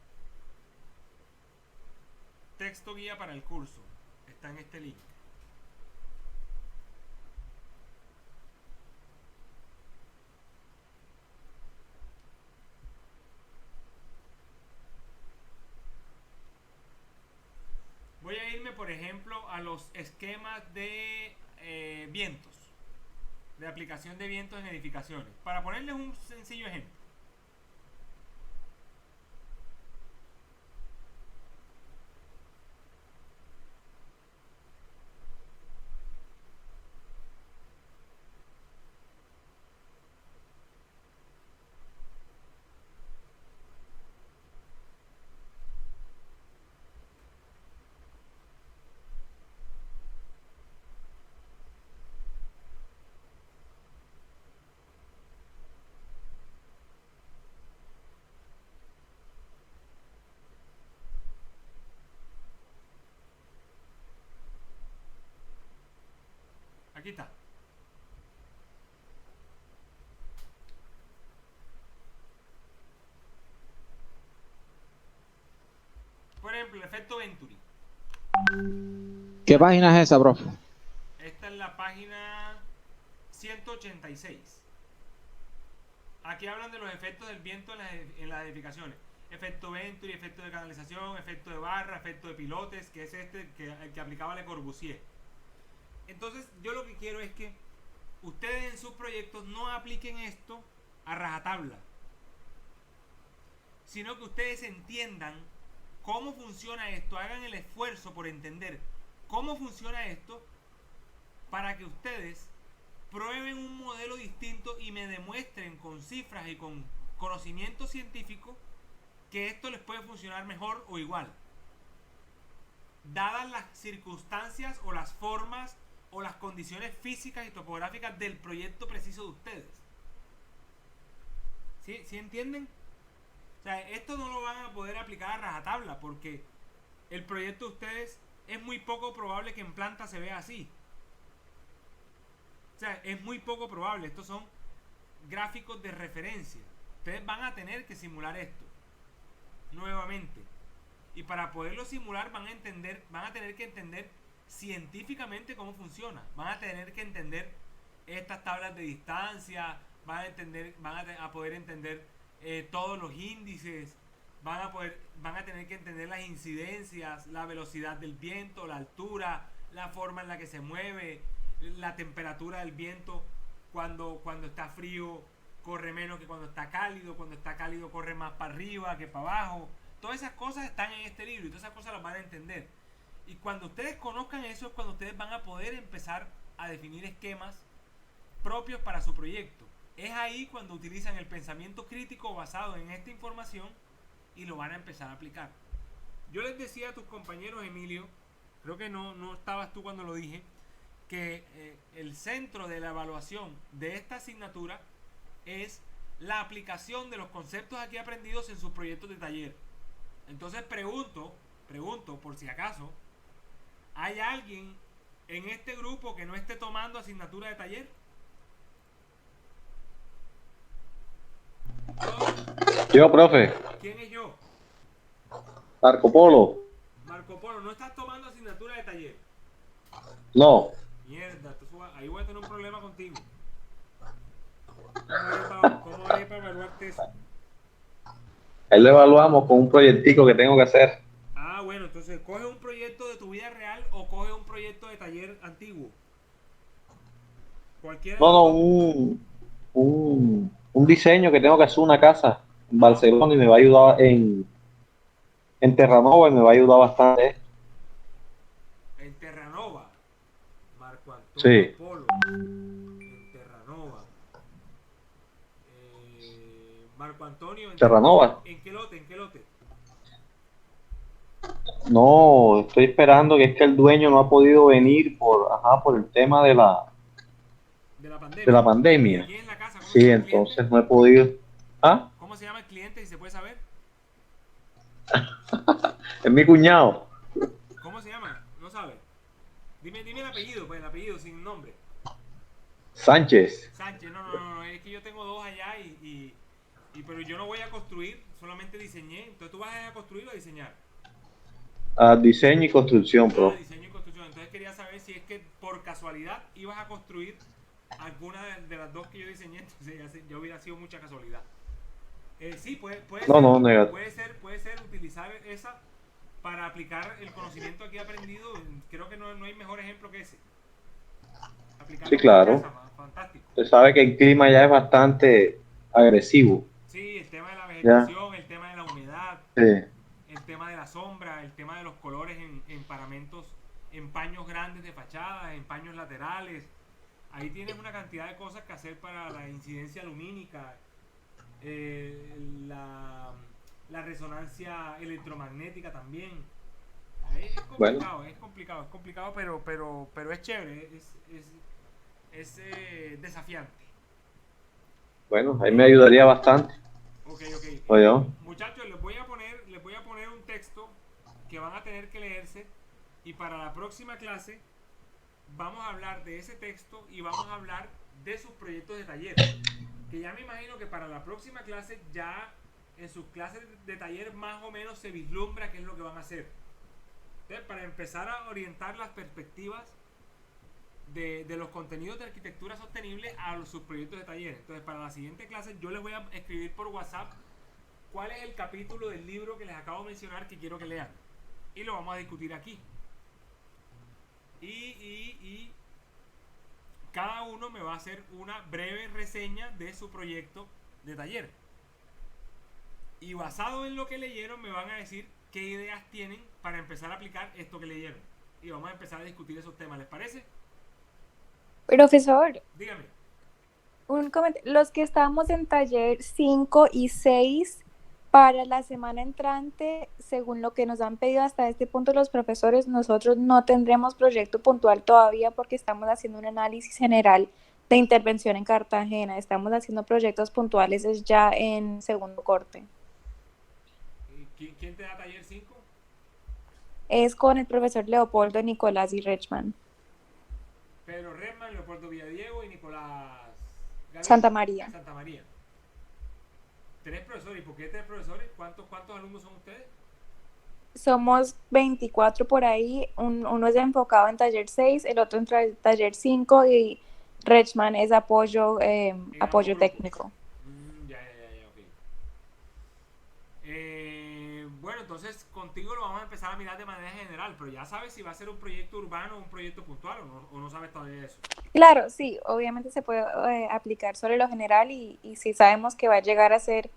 Texto guía para el curso. Está en este link. Voy a irme, por ejemplo, a los esquemas de vientos, de aplicación de vientos en edificaciones. Para ponerles un sencillo ejemplo. Aquí está. Por ejemplo, el efecto Venturi. ¿Qué página es esa, profe? Esta es la página 186. Aquí hablan de los efectos del viento en las edificaciones. Efecto Venturi, efecto de canalización, efecto de barra, efecto de pilotes, que es el que aplicaba Le Corbusier. Entonces, yo lo que quiero es que ustedes en sus proyectos no apliquen esto a rajatabla, sino que ustedes entiendan cómo funciona esto, hagan el esfuerzo por entender cómo funciona esto para que ustedes prueben un modelo distinto y me demuestren con cifras y con conocimiento científico que esto les puede funcionar mejor o igual, dadas las circunstancias o las formas o las condiciones físicas y topográficas del proyecto preciso de ustedes. ¿Sí entienden? O sea, esto no lo van a poder aplicar a rajatabla porque el proyecto de ustedes es muy poco probable que en planta se vea así. O sea, es muy poco probable. Estos son gráficos de referencia. Ustedes van a tener que simular esto nuevamente. Y para poderlo simular van a tener que entender científicamente cómo funciona. Van a tener que entender estas tablas de distancia, van a poder entender todos los índices, van a tener que entender las incidencias, la velocidad del viento, la altura, la forma en la que se mueve, la temperatura del viento. Cuando está frío corre menos que cuando está cálido corre más para arriba que para abajo. Todas esas cosas están en este libro y todas esas cosas las van a entender. Y cuando ustedes conozcan eso es cuando ustedes van a poder empezar a definir esquemas propios para su proyecto. Es ahí cuando utilizan el pensamiento crítico basado en esta información y lo van a empezar a aplicar. Yo les decía a tus compañeros, Emilio, creo que no estabas tú cuando lo dije, que el centro de la evaluación de esta asignatura es la aplicación de los conceptos aquí aprendidos en sus proyectos de taller. Entonces pregunto por si acaso, ¿hay alguien en este grupo que no esté tomando asignatura de taller? Yo, profe. ¿Quién es yo? Marco Polo. Marco Polo, ¿no estás tomando asignatura de taller? No. Mierda, ahí voy a tener un problema contigo. ¿Cómo haré para evaluarte eso? Ahí lo evaluamos con un proyectico que tengo que hacer. Ah, bueno, entonces coge un proyecto de tu vida real o coge un proyecto de taller antiguo. Cualquiera. No, un diseño que tengo que hacer una casa en Barcelona y me va a ayudar en Terranova y me va a ayudar bastante. En Terranova. Marco Antonio Sí. Polo. En Terranova. Marco Antonio. Terranova. ¿En qué lote? No, estoy esperando que es que el dueño no ha podido venir por el tema de De la de pandemia. la ¿Y pandemia. quién es la casa? ¿Cómo se Sí, llama el cliente? entonces no he podido. ¿Ah? ¿Cómo se llama el cliente, si se puede saber? Es mi cuñado. ¿Cómo se llama? No sabe. Dime el apellido, pues el apellido sin nombre. Sánchez. Sánchez, no, es que yo tengo dos allá pero yo no voy a construir, solamente diseñé. Entonces tú vas a construir o a diseñar. Diseño y construcción, bro. Diseño y construcción. Entonces quería saber si es que por casualidad ibas a construir alguna de las dos que yo diseñé. Entonces ya hubiera sido mucha casualidad. Sí, puede ser utilizar esa para aplicar el conocimiento aquí aprendido. Creo que no hay mejor ejemplo que ese. Sí, claro. Fantástico. Usted sabe que el clima ya es bastante agresivo. Sí, el tema de la vegetación, el tema de la humedad, el tema de la sombra, el tema de los colores en paramentos, en paños grandes de fachadas, en paños laterales. Ahí tienes una cantidad de cosas que hacer para la incidencia lumínica, la resonancia electromagnética también. Es complicado, pero es chévere, es desafiante. Bueno, ahí me ayudaría bastante. Ok. Muchachos, les voy a poner un texto que van a tener que leerse, y para la próxima clase vamos a hablar de ese texto y vamos a hablar de sus proyectos de taller. Que ya me imagino que para la próxima clase ya en sus clases de taller más o menos se vislumbra qué es lo que van a hacer. Entonces, para empezar a orientar las perspectivas de los contenidos de arquitectura sostenible a sus proyectos de taller. Entonces, para la siguiente clase yo les voy a escribir por WhatsApp cuál es el capítulo del libro que les acabo de mencionar que quiero que lean. Y lo vamos a discutir aquí. Y cada uno me va a hacer una breve reseña de su proyecto de taller. Y basado en lo que leyeron me van a decir qué ideas tienen para empezar a aplicar esto que leyeron. Y vamos a empezar a discutir esos temas, ¿les parece? Profesor, dígame. Un comentario. Los que estamos en taller 5 y 6 para la semana entrante, según lo que nos han pedido hasta este punto los profesores, nosotros no tendremos proyecto puntual todavía porque estamos haciendo un análisis general de intervención en Cartagena. Estamos haciendo proyectos puntuales ya en segundo corte. ¿Quién te da taller 5? Es con el profesor Leopoldo, Nicolás y Rechman. Pedro Redman, Leopoldo Villadiego y Nicolás Santa María. 3 profesores. ¿Y por qué 3 profesores? ¿Cuántos alumnos son ustedes? Somos 24 por ahí. Uno es enfocado en taller 6, el otro en taller 5 y Rechman es apoyo técnico. Bueno, entonces contigo lo vamos a empezar a mirar de manera general, pero ya sabes si va a ser un proyecto urbano o un proyecto puntual o no sabes todavía eso. Claro, sí, obviamente se puede aplicar sobre lo general y sí sabemos que va a llegar a ser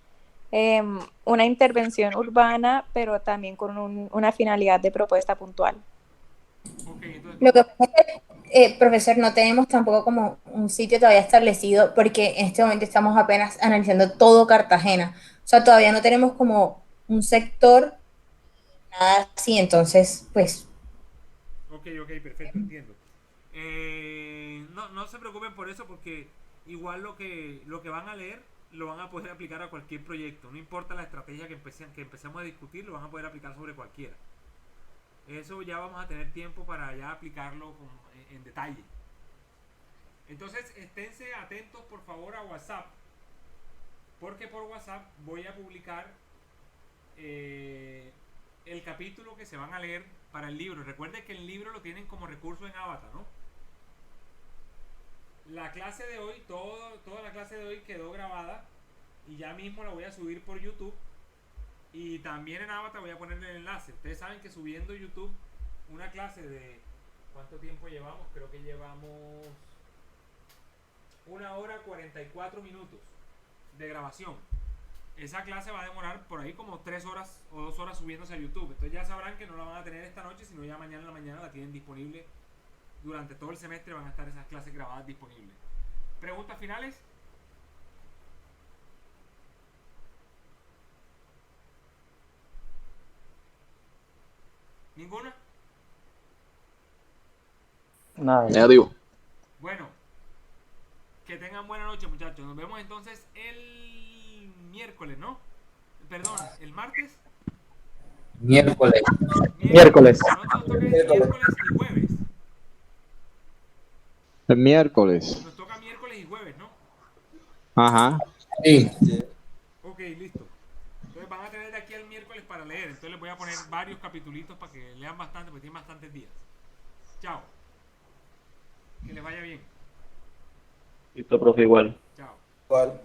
una intervención urbana, pero también con una finalidad de propuesta puntual. Lo que pasa es que, profesor, no tenemos tampoco como un sitio todavía establecido porque en este momento estamos apenas analizando todo Cartagena. O sea, todavía no tenemos como un sector, nada así, entonces, pues... Ok, perfecto, entiendo. No se preocupen por eso porque igual lo que van a leer lo van a poder aplicar a cualquier proyecto. No importa la estrategia que empecemos a discutir, lo van a poder aplicar sobre cualquiera. Eso ya vamos a tener tiempo para ya aplicarlo en detalle. Entonces, esténse atentos por favor a WhatsApp, porque por WhatsApp voy a publicar el capítulo que se van a leer para el libro. Recuerden que el libro lo tienen como recurso en Avatar, ¿no? La clase de hoy, toda la clase de hoy quedó grabada y ya mismo la voy a subir por YouTube. Y también en Avatar voy a poner el enlace. Ustedes saben que subiendo YouTube una clase de... ¿Cuánto tiempo llevamos? Creo que llevamos 1 hora 44 minutos de grabación. Esa clase va a demorar por ahí como 3 horas o 2 horas subiéndose a YouTube. Entonces ya sabrán que no la van a tener esta noche, sino ya mañana en la mañana la tienen disponible. Durante todo el semestre van a estar esas clases grabadas disponibles. ¿Preguntas finales? ¿Ninguna? Nada. Negativo. Bueno, que tengan buena noche, muchachos. Nos vemos entonces el miércoles, ¿no? Perdón, el martes. Miércoles. Miércoles. Nosotros toca el miércoles y jueves. El miércoles. Nos toca miércoles y jueves, ¿no? Ajá. Sí. Ok, listo. Entonces van a tener de aquí al miércoles para leer. Entonces les voy a poner varios capitulitos para que lean bastante, porque tienen bastantes días. Chao. Que les vaya bien. Listo, profe, igual. Chao. ¿Cuál?